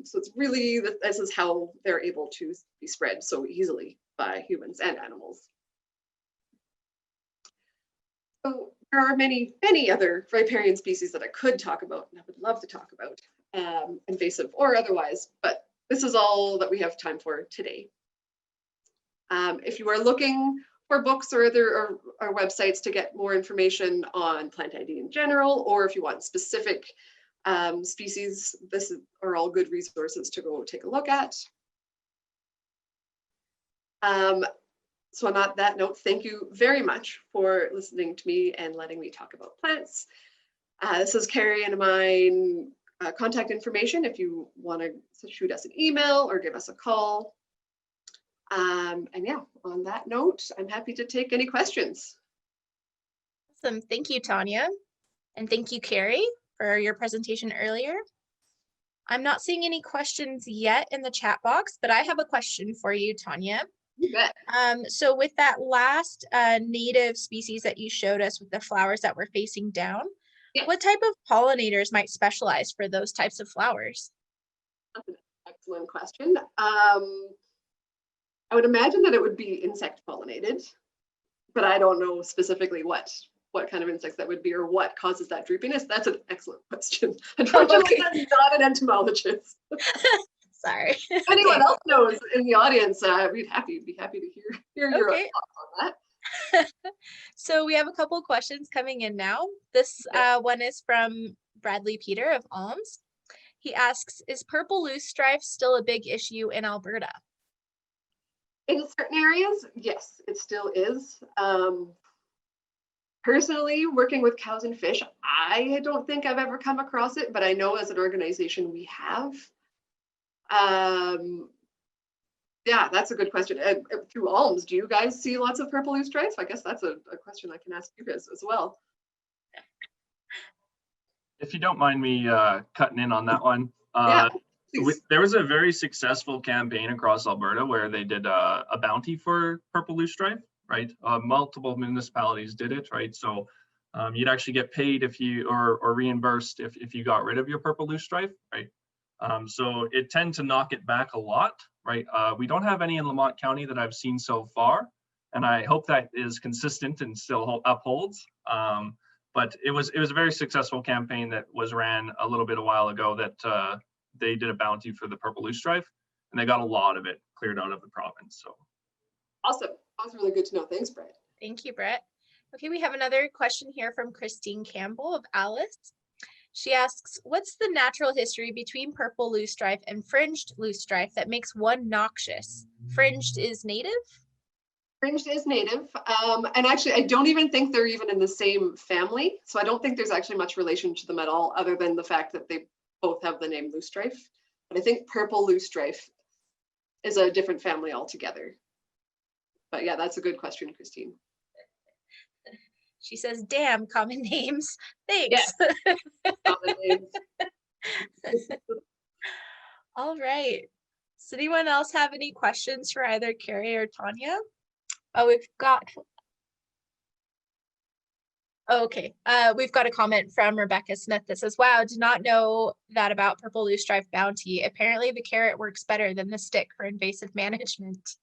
[SPEAKER 3] So it's really, this is how they're able to be spread so easily by humans and animals. So there are many, many other riparian species that I could talk about and I would love to talk about. invasive or otherwise, but this is all that we have time for today. If you are looking for books or other or websites to get more information on plant ID in general, or if you want specific species, are all good resources to go take a look at. So on that note, thank you very much for listening to me and letting me talk about plants. This is Carrie and mine contact information if you want to shoot us an email or give us a call. And yeah, on that note, I'm happy to take any questions.
[SPEAKER 1] Awesome. Thank you, Tanya. And thank you, Carrie, for your presentation earlier. I'm not seeing any questions yet in the chat box, but I have a question for you, Tanya.
[SPEAKER 3] You bet.
[SPEAKER 1] So with that last native species that you showed us with the flowers that were facing down,
[SPEAKER 3] yes.
[SPEAKER 1] What type of pollinators might specialize for those types of flowers?
[SPEAKER 3] That's an excellent question. I would imagine that it would be insect pollinated, but I don't know specifically what kind of insects that would be or what causes that droopiness. That's an excellent question. Unfortunately, I'm not an entomologist.
[SPEAKER 1] Sorry.
[SPEAKER 3] If anyone else knows in the audience, we'd be happy to hear your thoughts on that.
[SPEAKER 1] So we have a couple questions coming in now. This one is from Bradley Peter of Alms. He asks, is purple loosestrife still a big issue in Alberta?
[SPEAKER 3] In certain areas, yes, it still is. Personally, working with cows and fish, I don't think I've ever come across it, but I know as an organization we have. Yeah, that's a good question. Through Alms, do you guys see lots of purple loosestrife? I guess that's a question I can ask you guys as well.
[SPEAKER 4] If you don't mind me cutting in on that one.
[SPEAKER 3] Yeah,
[SPEAKER 4] there was a very successful campaign across Alberta where they did a bounty for purple loosestrife, right? Multiple municipalities did it, right? So you'd actually get paid if you, or reimbursed if you got rid of your purple loosestrife, right? So it tends to knock it back a lot, right? We don't have any in Lamont County that I've seen so far, and I hope that is consistent and still upholds. But it was a very successful campaign that was ran a little bit a while ago that they did a bounty for the purple loosestrife, and they got a lot of it cleared out of the province. So
[SPEAKER 3] awesome. That's really good to know. Thanks, Brett.
[SPEAKER 1] Thank you, Brett. Okay, we have another question here from Christine Campbell of Alice. She asks, what's the natural history between purple loosestrife and fringed loosestrife that makes one noxious? Fringed is native?
[SPEAKER 3] Fringed is native. And actually, I don't even think they're even in the same family. So I don't think there's actually much relation to them at all, other than the fact that they both have the name loosestrife. But I think purple loosestrife is a different family altogether. But yeah, that's a good question, Christine.
[SPEAKER 1] She says, damn, common names. Thanks.
[SPEAKER 3] Yeah. Common names.
[SPEAKER 1] All right. Does anyone else have any questions for either Carrie or Tanya? Oh, we've got a comment from Rebecca Smith that says, wow, did not know that about purple loosestrife bounty. Apparently the carrot works better than the stick for invasive management.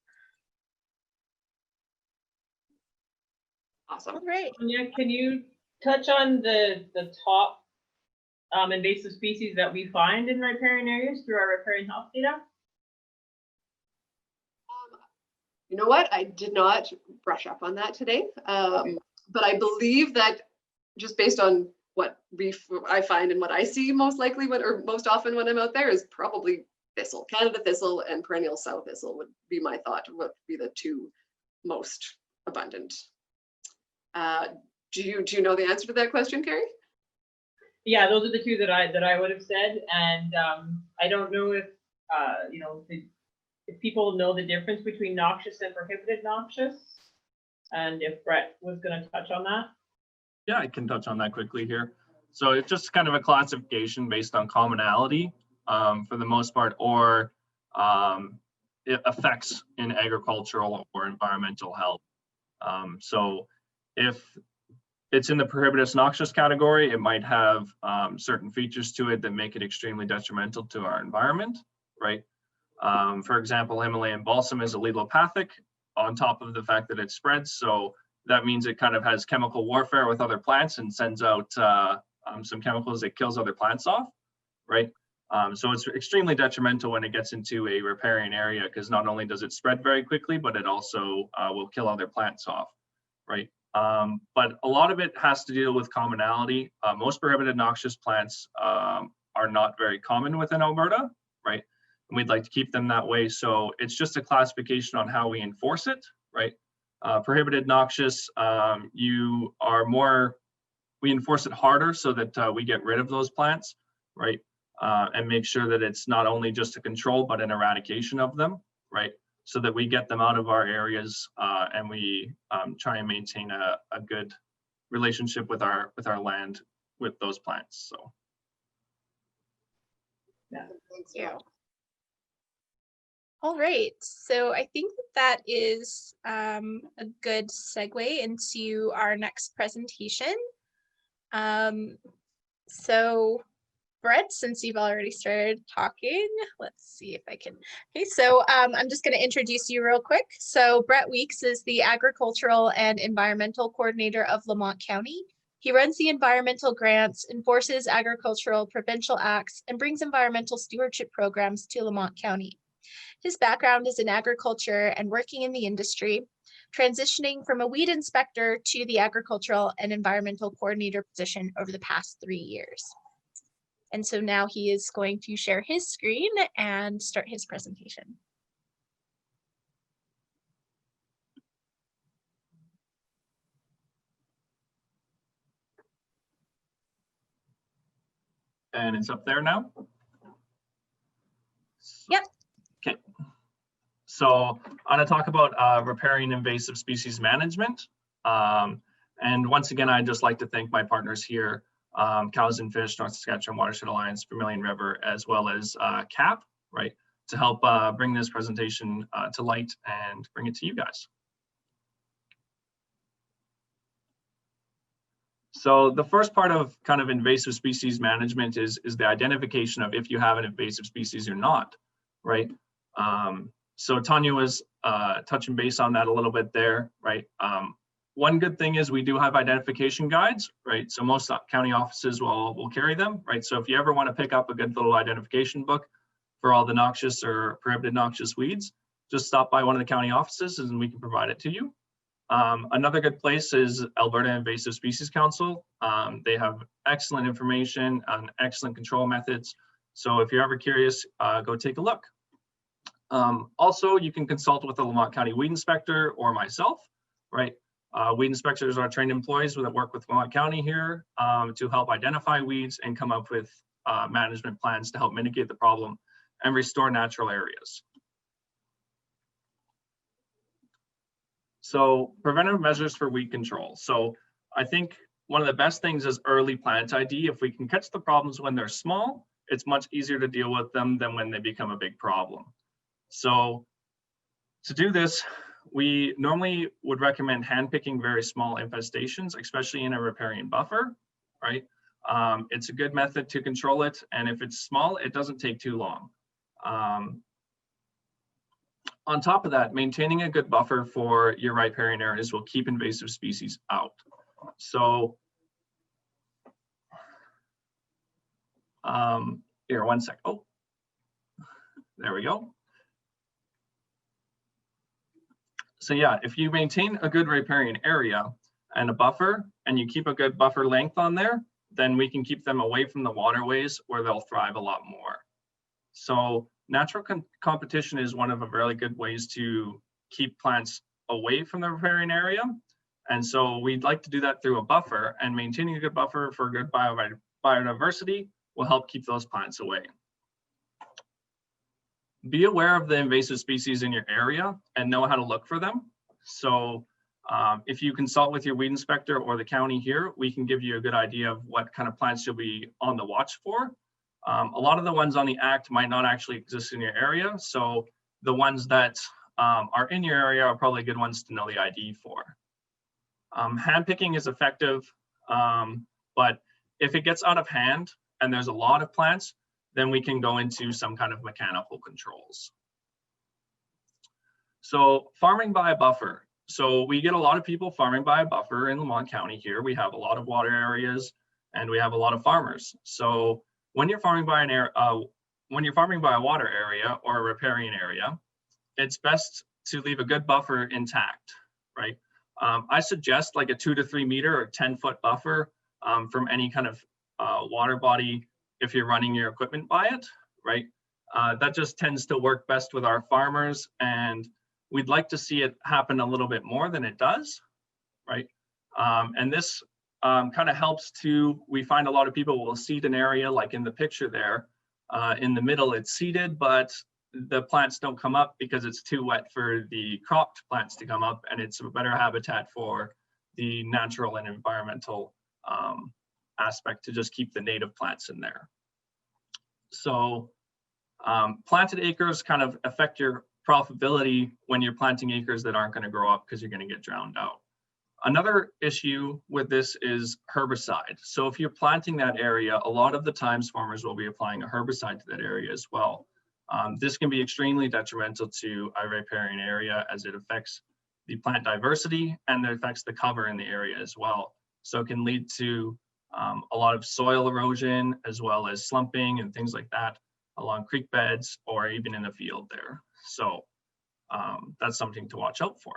[SPEAKER 3] Awesome.
[SPEAKER 1] All right.
[SPEAKER 2] Tanya, can you touch on the top invasive species that we find in riparian areas through our riparian health data?
[SPEAKER 3] You know what? I did not brush up on that today, but I believe that just based on what I find and what I see most likely, or most often when I'm out there, is probably thistle. Canada thistle and perennial sow thistle would be my thought, would be the two most abundant. Do you know the answer to that question, Carrie?
[SPEAKER 2] Yeah, those are the two that I would have said, and I don't know if if people know the difference between noxious and prohibited noxious, and if Brett was going to touch on that.
[SPEAKER 4] Yeah, I can touch on that quickly here. So it's just kind of a classification based on commonality for the most part, or effects in agricultural or environmental health. So if it's in the prohibited noxious category, it might have certain features to it that make it extremely detrimental to our environment, right? For example, Himalayan balsam is allelopathic on top of the fact that it spreads. So that means it kind of has chemical warfare with other plants and sends out some chemicals that kills other plants off, right? So it's extremely detrimental when it gets into a riparian area, because not only does it spread very quickly, but it also will kill other plants off, right? But a lot of it has to deal with commonality. Most prohibited noxious plants are not very common within Alberta, right? And we'd like to keep them that way. So it's just a classification on how we enforce it, right? Prohibited noxious, we enforce it harder so that we get rid of those plants, right? And make sure that it's not only just a control, but an eradication of them, right? So that we get them out of our areas and we try and maintain a good relationship with our land with those plants. So.
[SPEAKER 2] Yeah.
[SPEAKER 3] Thanks,
[SPEAKER 1] Yeah.
[SPEAKER 3] Brett.
[SPEAKER 1] All right, so I think that is a good segue into our next presentation. So Brett, since you've already started talking, let's see if I can. Okay, so I'm just going to introduce you real quick. So Brett Weeks is the Agricultural and Environmental Coordinator of Lamont County. He runs the environmental grants, enforces agricultural provincial acts, and brings environmental stewardship programs to Lamont County. His background is in agriculture and working in the industry, transitioning from a weed inspector to the agricultural and environmental coordinator position over the past 3 years. And so now he is going to share his screen and start his presentation.
[SPEAKER 4] And it's up there now?
[SPEAKER 1] Yep.
[SPEAKER 4] Okay. So I'm going to talk about riparian invasive species management. And once again, I'd just like to thank my partners here, Cows and Fish, North Saskatchewan Watershed Alliance, Vermilion River, as well as CAP, right, to help bring this presentation to light and bring it to you guys. So the first part of kind of invasive species management is the identification of if you have an invasive species or not, right? So Tanya was touching base on that a little bit there, right? One good thing is we do have identification guides, right? So most county offices will carry them, right? So if you ever want to pick up a good little identification book for all the noxious or prohibited noxious weeds, just stop by one of the county offices and we can provide it to you. Another good place is Alberta Invasive Species Council. They have excellent information on excellent control methods. So if you're ever curious, go take a look. Also, you can consult with the Lamont County Weed Inspector or myself, right? Weed inspectors are trained employees that work with Lamont County here to help identify weeds and come up with management plans to help mitigate the problem and restore natural areas. So preventive measures for weed control. So I think one of the best things is early plant ID. If we can catch the problems when they're small, it's much easier to deal with them than when they become a big problem. So to do this, we normally would recommend handpicking very small infestations, especially in a riparian buffer, right? It's a good method to control it. And if it's small, it doesn't take too long. On top of that, maintaining a good buffer for your riparian areas will keep invasive species out. So here, one sec. Oh, there we go. So yeah, if you maintain a good riparian area and a buffer, and you keep a good buffer length on there, then we can keep them away from the waterways where they'll thrive a lot more. So natural competition is one of the really good ways to keep plants away from the riparian area. And so we'd like to do that through a buffer, and maintaining a good buffer for good biodiversity will help keep those plants away. Be aware of the invasive species in your area and know how to look for them. So if you consult with your weed inspector or the county here, we can give you a good idea of what kind of plants you'll be on the watch for. A lot of the ones on the act might not actually exist in your area. So the ones that are in your area are probably good ones to know the ID for. Handpicking is effective, but if it gets out of hand and there's a lot of plants, then we can go into some kind of mechanical controls. So farming by a buffer. So we get a lot of people farming by a buffer in Lamont County here. We have a lot of water areas and we have a lot of farmers. So when you're farming by when you're farming by a water area or a riparian area, it's best to leave a good buffer intact, right? I suggest like a 2 to 3 meter or 10-foot buffer from any kind of water body if you're running your equipment by it, right? That just tends to work best with our farmers, and we'd like to see it happen a little bit more than it does, right? And this kind of helps to, we find a lot of people will seed an area like in the picture there. In the middle, it's seeded, but the plants don't come up because it's too wet for the cropped plants to come up, and it's a better habitat for the natural and environmental aspect to just keep the native plants in there. So planted acres kind of affect your profitability when you're planting acres that aren't going to grow up because you're going to get drowned out. Another issue with this is herbicide. So if you're planting that area, a lot of the times farmers will be applying a herbicide to that area as well. This can be extremely detrimental to a riparian area as it affects the plant diversity and it affects the cover in the area as well. So it can lead to a lot of soil erosion as well as slumping and things like that along creek beds or even in the field there. So that's something to watch out for.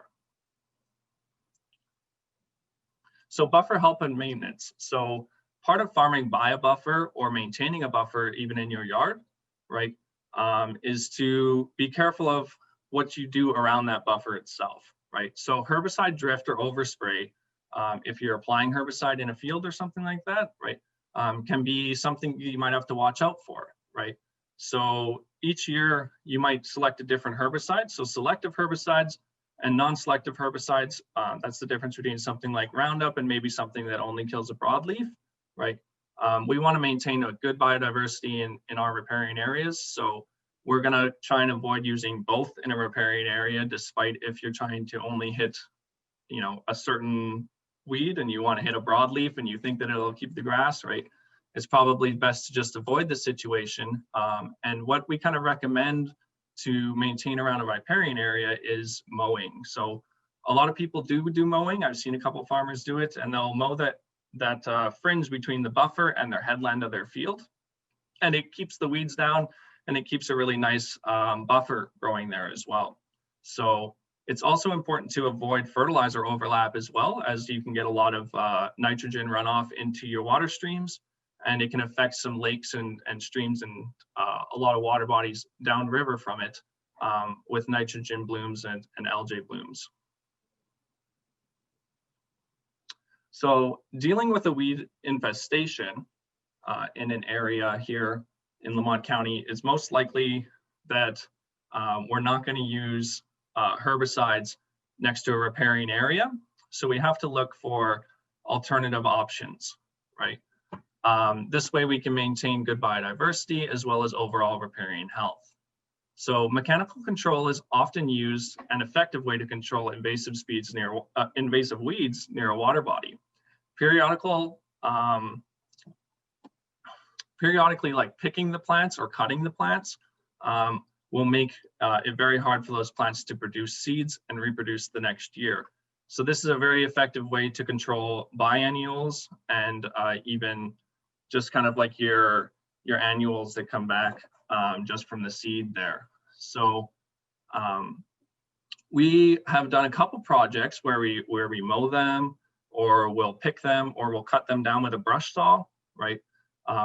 [SPEAKER 4] So buffer help and maintenance. So part of farming by a buffer or maintaining a buffer even in your yard, right, is to be careful of what you do around that buffer itself, right? So herbicide drift or overspray, if you're applying herbicide in a field or something like that, right, can be something you might have to watch out for, right? So each year you might select a different herbicide. So selective herbicides and non-selective herbicides, that's the difference between something like Roundup and maybe something that only kills a broadleaf, right? We want to maintain a good biodiversity in our riparian areas. So we're going to try and avoid using both in a riparian area, despite if you're trying to only hit, you know, a certain weed and you want to hit a broadleaf and you think that it'll keep the grass, right? It's probably best to just avoid the situation. And what we kind of recommend to maintain around a riparian area is mowing. So a lot of people do mowing. I've seen a couple of farmers do it, and they'll mow that fringe between the buffer and their headland of their field. And it keeps the weeds down and it keeps a really nice buffer growing there as well. So it's also important to avoid fertilizer overlap as well, as you can get a lot of nitrogen runoff into your water streams, and it can affect some lakes and streams and a lot of water bodies downriver from it with nitrogen blooms and algae blooms. So dealing with a weed infestation in an area here in Lamont County is most likely that we're not going to use herbicides next to a riparian area. So we have to look for alternative options, right? This way we can maintain good biodiversity as well as overall riparian health. So mechanical control is often used an effective way to control invasive weeds near a water body. Periodically like picking the plants or cutting the plants will make it very hard for those plants to produce seeds and reproduce the next year. So this is a very effective way to control biennials and even just kind of like your annuals that come back just from the seed there. So we have done a couple projects where we mow them, or we'll pick them, or we'll cut them down with a brush saw, right?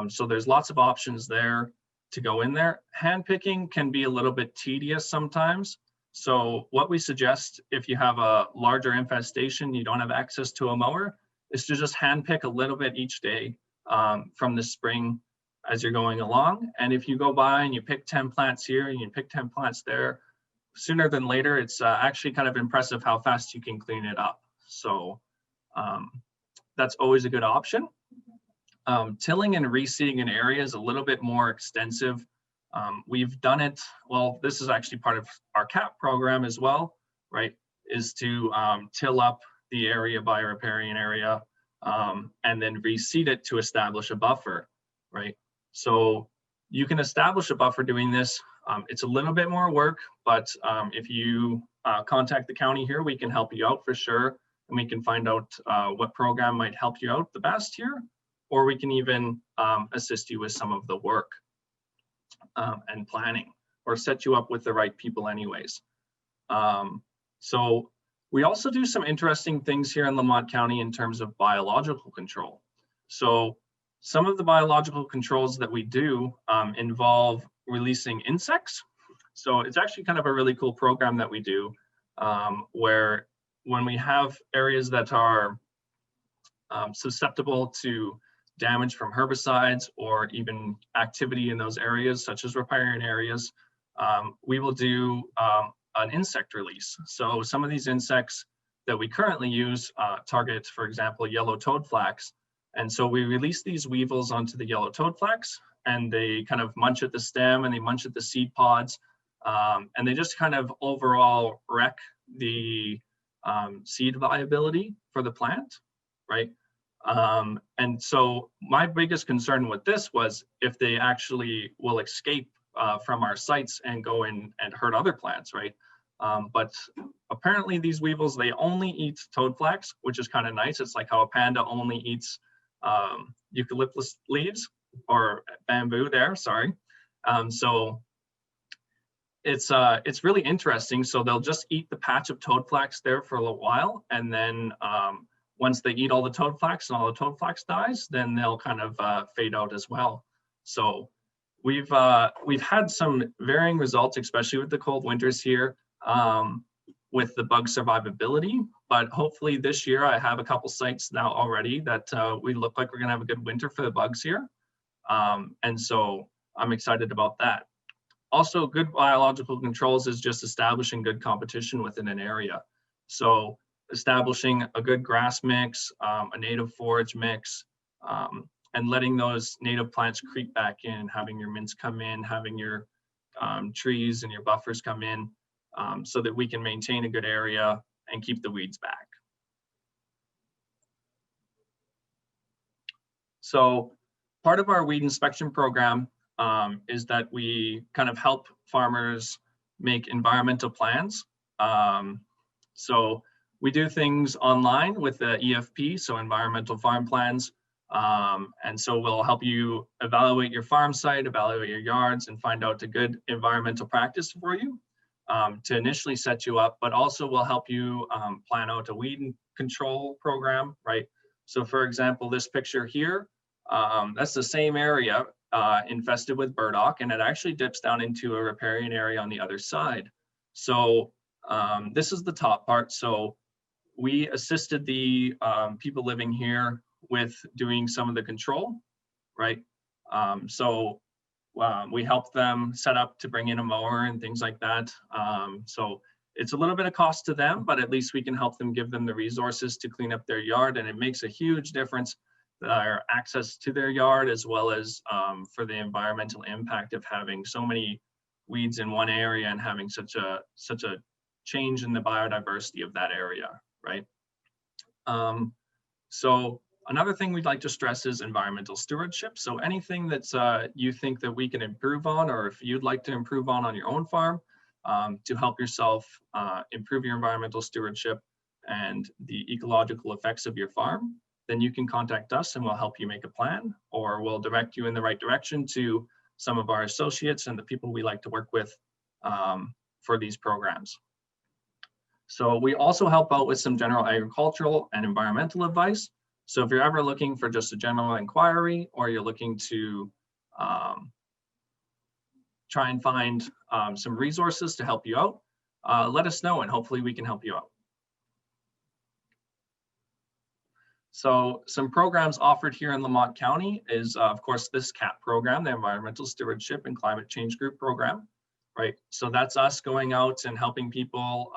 [SPEAKER 4] So there's lots of options there to go in there. Hand picking can be a little bit tedious sometimes. So what we suggest if you have a larger infestation, you don't have access to a mower, is to just hand pick a little bit each day from the spring as you're going along. And if you go by and you pick 10 plants here and you pick 10 plants there, sooner than later, it's actually kind of impressive how fast you can clean it up. So that's always a good option. Tilling and reseeding an area is a little bit more extensive. We've done it, well, this is actually part of our CAP program as well, right? Is to till up the area by a riparian area and then reseed it to establish a buffer, right? So you can establish a buffer doing this. It's a little bit more work, but if you contact the county here, we can help you out for sure. And we can find out what program might help you out the best here, or we can even assist you with some of the work. and planning, or set you up with the right people anyways. So we also do some interesting things here in Lamont County in terms of biological control. So some of the biological controls that we do involve releasing insects. So it's actually kind of a really cool program that we do, where when we have areas that are susceptible to damage from herbicides or even activity in those areas, such as riparian areas, we will do an insect release. So some of these insects that we currently use target, for example, yellow toadflax. And so we release these weevils onto the yellow toadflax, and they kind of munch at the stem and they munch at the seed pods. And they just kind of overall wreck the seed viability for the plant, right? And so my biggest concern with this was if they actually will escape from our sites and go in and hurt other plants, right? But apparently these weevils, they only eat toadflax, which is kind of nice. It's like how a panda only eats eucalyptus leaves, or bamboo there, sorry. So it's really interesting. So they'll just eat the patch of toadflax there for a little while, and then once they eat all the toadflax and all the toadflax dies, then they'll kind of fade out as well. So we've had some varying results, especially with the cold winters here, with the bug survivability. But hopefully this year I have a couple sites now already that we look like we're gonna have a good winter for the bugs here. And so I'm excited about that. Also, good biological controls is just establishing good competition within an area. So establishing a good grass mix, a native forage mix, and letting those native plants creep back in, having your mints come in, having your trees and your buffers come in, so that we can maintain a good area and keep the weeds back. So part of our weed inspection program is that we kind of help farmers make environmental plans. So we do things online with the EFP, so environmental farm plans. And so we'll help you evaluate your farm site, evaluate your yards, and find out a good environmental practice for you to initially set you up, but also will help you plan out a weed control program, right? So for example, this picture here, that's the same area infested with burdock, and it actually dips down into a riparian area on the other side. So this is the top part. So we assisted the people living here with doing some of the control, right? So we helped them set up to bring in a mower and things like that. So it's a little bit of cost to them, but at least we can help them, give them the resources to clean up their yard, and it makes a huge difference, their access to their yard, as well as for the environmental impact of having so many weeds in one area and having such a change in the biodiversity of that area, right? So another thing we'd like to stress is environmental stewardship. So anything that's you think that we can improve on, or if you'd like to improve on your own farm, to help yourself improve your environmental stewardship and the ecological effects of your farm, then you can contact us and we'll help you make a plan, or we'll direct you in the right direction to some of our associates and the people we like to work with for these programs. So we also help out with some general agricultural and environmental advice. So if you're ever looking for just a general inquiry, or you're looking to try and find some resources to help you out, let us know and hopefully we can help you out. So some programs offered here in Lamont County is, of course, this CAP program, the Environmental Stewardship and Climate Change Group program, right? So that's us going out and helping people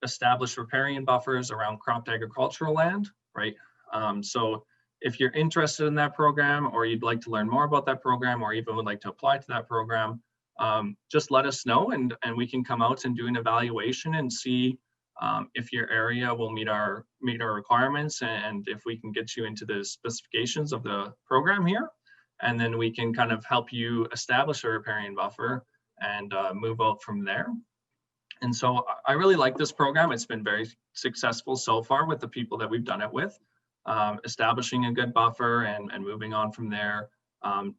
[SPEAKER 4] establish riparian buffers around cropped agricultural land, right? So if you're interested in that program, or you'd like to learn more about that program, or even would like to apply to that program, just let us know, and we can come out and do an evaluation and see if your area will meet our requirements, and if we can get you into the specifications of the program here, and then we can kind of help you establish a riparian buffer and move out from there. And so I really like this program. It's been very successful so far with the people that we've done it with, establishing a good buffer and moving on from there.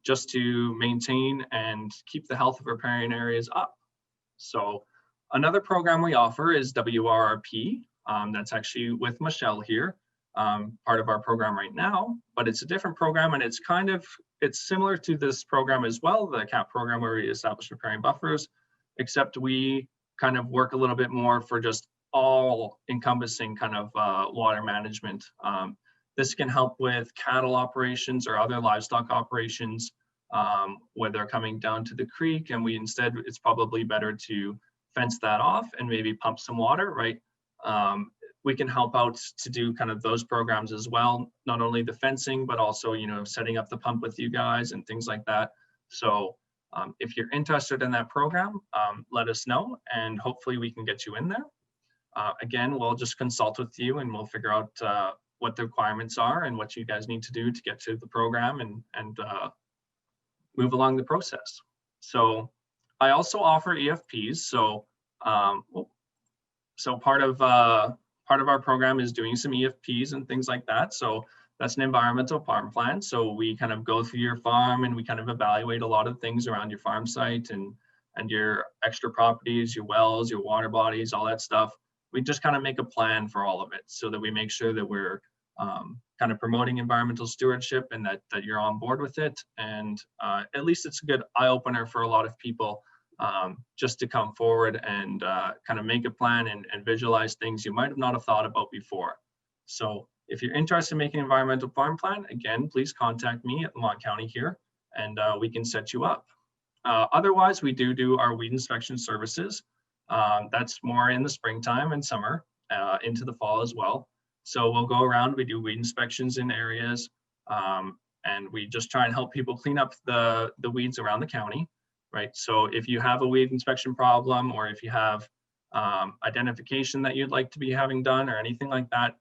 [SPEAKER 4] just to maintain and keep the health of riparian areas up. So another program we offer is WRRP. That's actually with Michelle here, part of our program right now, but it's a different program, and it's similar to this program as well, the CAP program where we establish riparian buffers, except we kind of work a little bit more for just all encompassing kind of water management. This can help with cattle operations or other livestock operations where they're coming down to the creek, and it's probably better to fence that off and maybe pump some water, right? We can help out to do kind of those programs as well, not only the fencing, but also, setting up the pump with you guys and things like that. So if you're interested in that program, let us know, and hopefully we can get you in there. Again, we'll just consult with you and we'll figure out what the requirements are and what you guys need to do to get to the program and move along the process. So I also offer EFPs. So part of our program is doing some EFPs and things like that. So that's an environmental farm plan. So we kind of go through your farm and we kind of evaluate a lot of things around your farm site and your extra properties, your wells, your water bodies, all that stuff. We just kind of make a plan for all of it so that we make sure that we're kind of promoting environmental stewardship and that you're on board with it. And at least it's a good eye opener for a lot of people just to come forward and kind of make a plan and visualize things you might not have thought about before. So if you're interested in making an environmental farm plan, again, please contact me at Lamont County here and we can set you up. Otherwise, we do our weed inspection services. That's more in the springtime and summer, into the fall as well. So we'll go around, we do weed inspections in areas, and we just try and help people clean up the weeds around the county, right? So if you have a weed inspection problem, or if you have identification that you'd like to be having done or anything like that,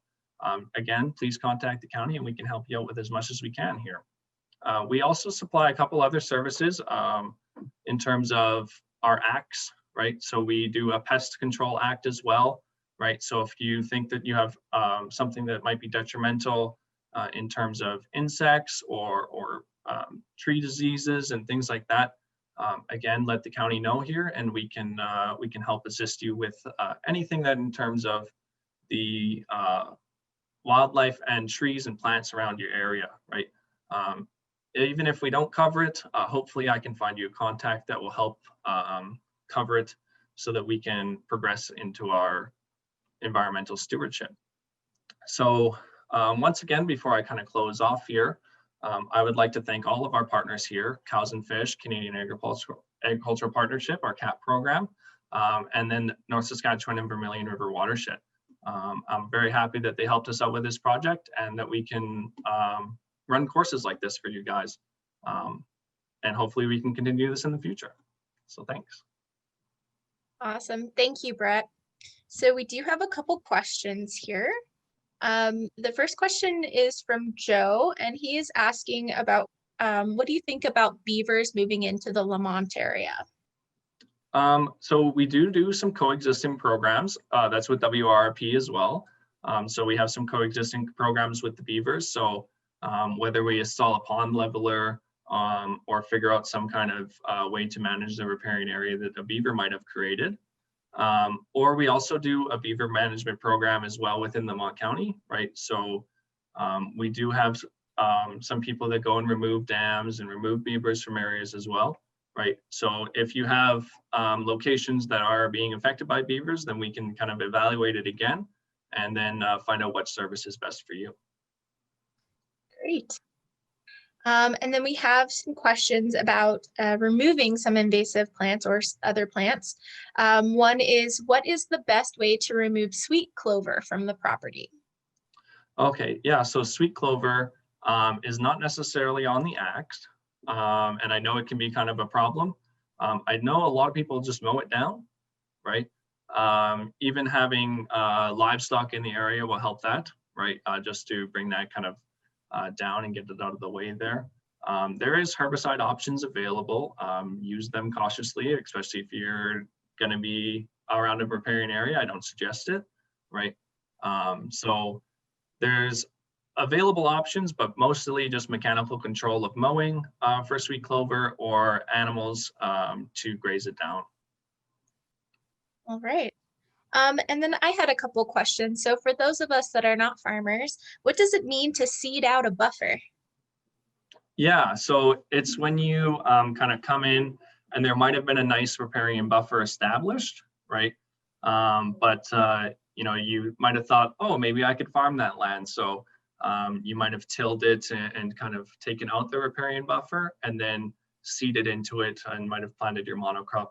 [SPEAKER 4] again, please contact the county and we can help you out with as much as we can here. We also supply a couple other services in terms of our acts, right? So we do a pest control act as well, right? So if you think that you have something that might be detrimental in terms of insects or tree diseases and things like that, again, let the county know here, and we can help assist you with anything that in terms of the wildlife and trees and plants around your area, right? Even if we don't cover it, hopefully I can find you a contact that will help cover it so that we can progress into our environmental stewardship. So once again, before I kind of close off here, I would like to thank all of our partners here, Cows and Fish, Canadian Agricultural Partnership, our CAP program, and then North Saskatchewan and Vermilion River Watershed. I'm very happy that they helped us out with this project and that we can run courses like this for you guys. And hopefully we can continue this in the future. So thanks.
[SPEAKER 1] Awesome. Thank you, Brett. So we do have a couple questions here. The first question is from Joe, and he is asking about what do you think about beavers moving into the Lamont area?
[SPEAKER 4] So we do some coexisting programs. That's with WRRP as well. So we have some coexisting programs with the beavers. So whether we install a pond leveler or figure out some kind of way to manage the riparian area that a beaver might have created. Or we also do a beaver management program as well within Lamont County, right? So we do have some people that go and remove dams and remove beavers from areas as well, right? So if you have locations that are being affected by beavers, then we can kind of evaluate it again and then find out what service is best for you.
[SPEAKER 1] Great. And then we have some questions about removing some invasive plants or other plants. One is, what is the best way to remove sweet clover from the property?
[SPEAKER 4] Okay, yeah, so sweet clover is not necessarily on the act, and I know it can be kind of a problem. I know a lot of people just mow it down, right? Even having livestock in the area will help that, right? Just to bring that kind of down and get it out of the way there. There is herbicide options available. Use them cautiously, especially if you're going to be around a riparian area. I don't suggest it, right? So there's available options, but mostly just mechanical control of mowing for sweet clover or animals to graze it down.
[SPEAKER 1] All right. And then I had a couple questions. So for those of us that are not farmers, what does it mean to seed out a buffer?
[SPEAKER 4] Yeah, so it's when you kind of come in and there might have been a nice riparian buffer established, right? You know, you might have thought, oh, maybe I could farm that land. So you might have tilled it and kind of taken out the riparian buffer and then seeded into it and might have planted your monocrop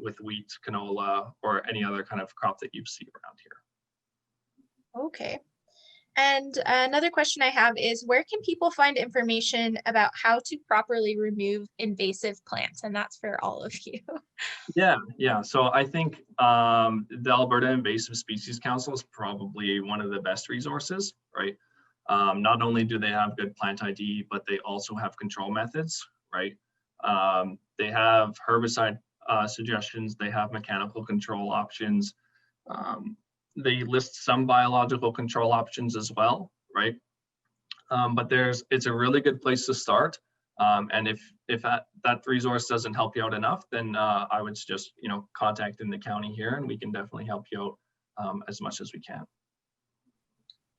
[SPEAKER 4] with wheat, canola, or any other kind of crop that you see around here.
[SPEAKER 1] Okay. And another question I have is, where can people find information about how to properly remove invasive plants? And that's for all of you.
[SPEAKER 4] Yeah. So I think the Alberta Invasive Species Council is probably one of the best resources, right? Not only do they have good plant ID, but they also have control methods, right? They have herbicide suggestions, they have mechanical control options. They list some biological control options as well, right? But it's a really good place to start. And if that resource doesn't help you out enough, then I would suggest, you know, contacting the county here, and we can definitely help you out as much as we can.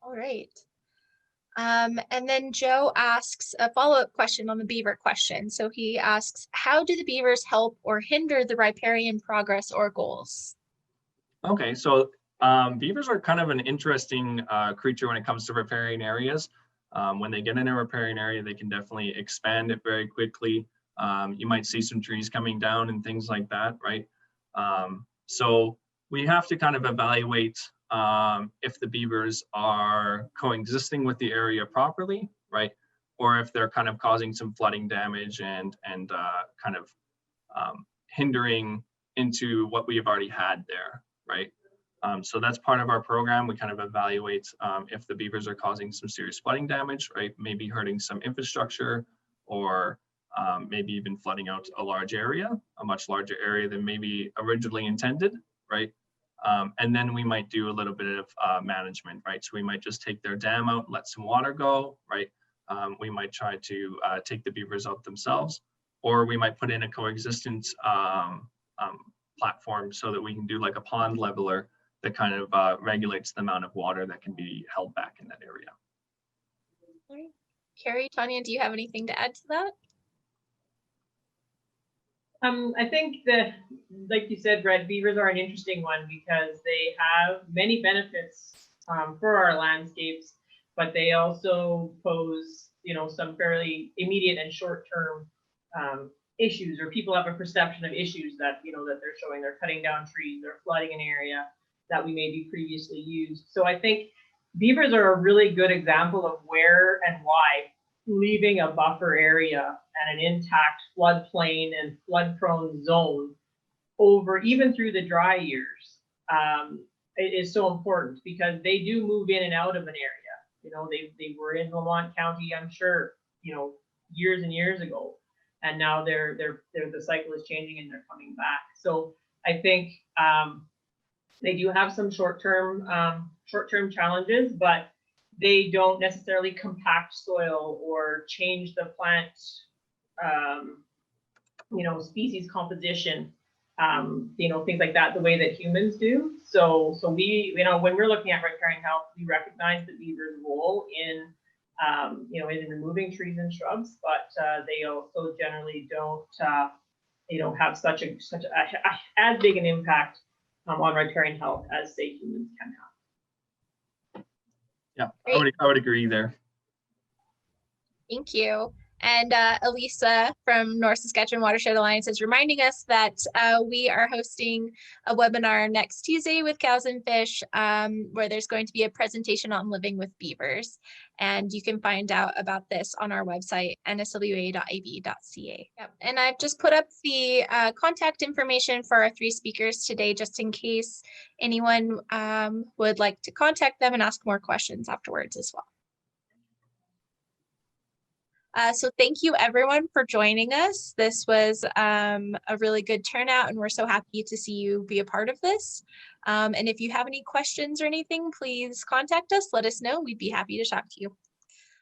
[SPEAKER 1] All right. And then Joe asks a follow-up question on the beaver question. So he asks, how do the beavers help or hinder the riparian progress or goals?
[SPEAKER 4] Okay, so beavers are kind of an interesting creature when it comes to riparian areas. When they get in a riparian area, they can definitely expand it very quickly. You might see some trees coming down and things like that, right? So we have to kind of evaluate if the beavers are coexisting with the area properly, right? Or if they're kind of causing some flooding damage and kind of hindering into what we have already had there, right? So that's part of our program. We kind of evaluate if the beavers are causing some serious flooding damage, right? Maybe hurting some infrastructure, or maybe even flooding out a large area, a much larger area than maybe originally intended, right? And then we might do a little bit of management, right? So we might just take their dam out, let some water go, right? We might try to take the beavers out themselves, or we might put in a coexistence platform so that we can do like a pond leveler that kind of regulates the amount of water that can be held back in that area.
[SPEAKER 1] All right. Carrie, Tanya, do you have anything to add to that?
[SPEAKER 2] I think that, like you said, Red, beavers are an interesting one because they have many benefits for our landscapes, but they also pose, you know, some fairly immediate and short-term issues, or people have a perception of issues that, you know, that they're showing. They're cutting down trees, they're flooding an area that we maybe previously used. So I think beavers are a really good example of where and why leaving a buffer area and an intact floodplain and flood-prone zone over even through the dry years it is so important, because they do move in and out of an area. You know, they were in Lamont County, I'm sure, you know, years and years ago, and now the cycle is changing and they're coming back. So I think they do have some short-term challenges, but they don't necessarily compact soil or change the plant, you know, species composition, you know, things like that, the way that humans do. So we, you know, when we're looking at riparian health, we recognize the beaver's role in, you know, in removing trees and shrubs, but they also generally don't, you know, have such as big an impact on riparian health as, say, humans can have.
[SPEAKER 4] Yeah, I would agree there.
[SPEAKER 1] Thank you. And Elisa from North Saskatchewan Watershed Alliance is reminding us that we are hosting a webinar next Tuesday with Cows and Fish, where there's going to be a presentation on living with beavers. And you can find out about this on our website, nswa.ab.ca. Yep. And I've just put up the contact information for our 3 speakers today, just in case anyone would like to contact them and ask more questions afterwards as well. So thank you everyone for joining us. This was a really good turnout and we're so happy to see you be a part of this. And if you have any questions or anything, please contact us, let us know. We'd be happy to talk to you.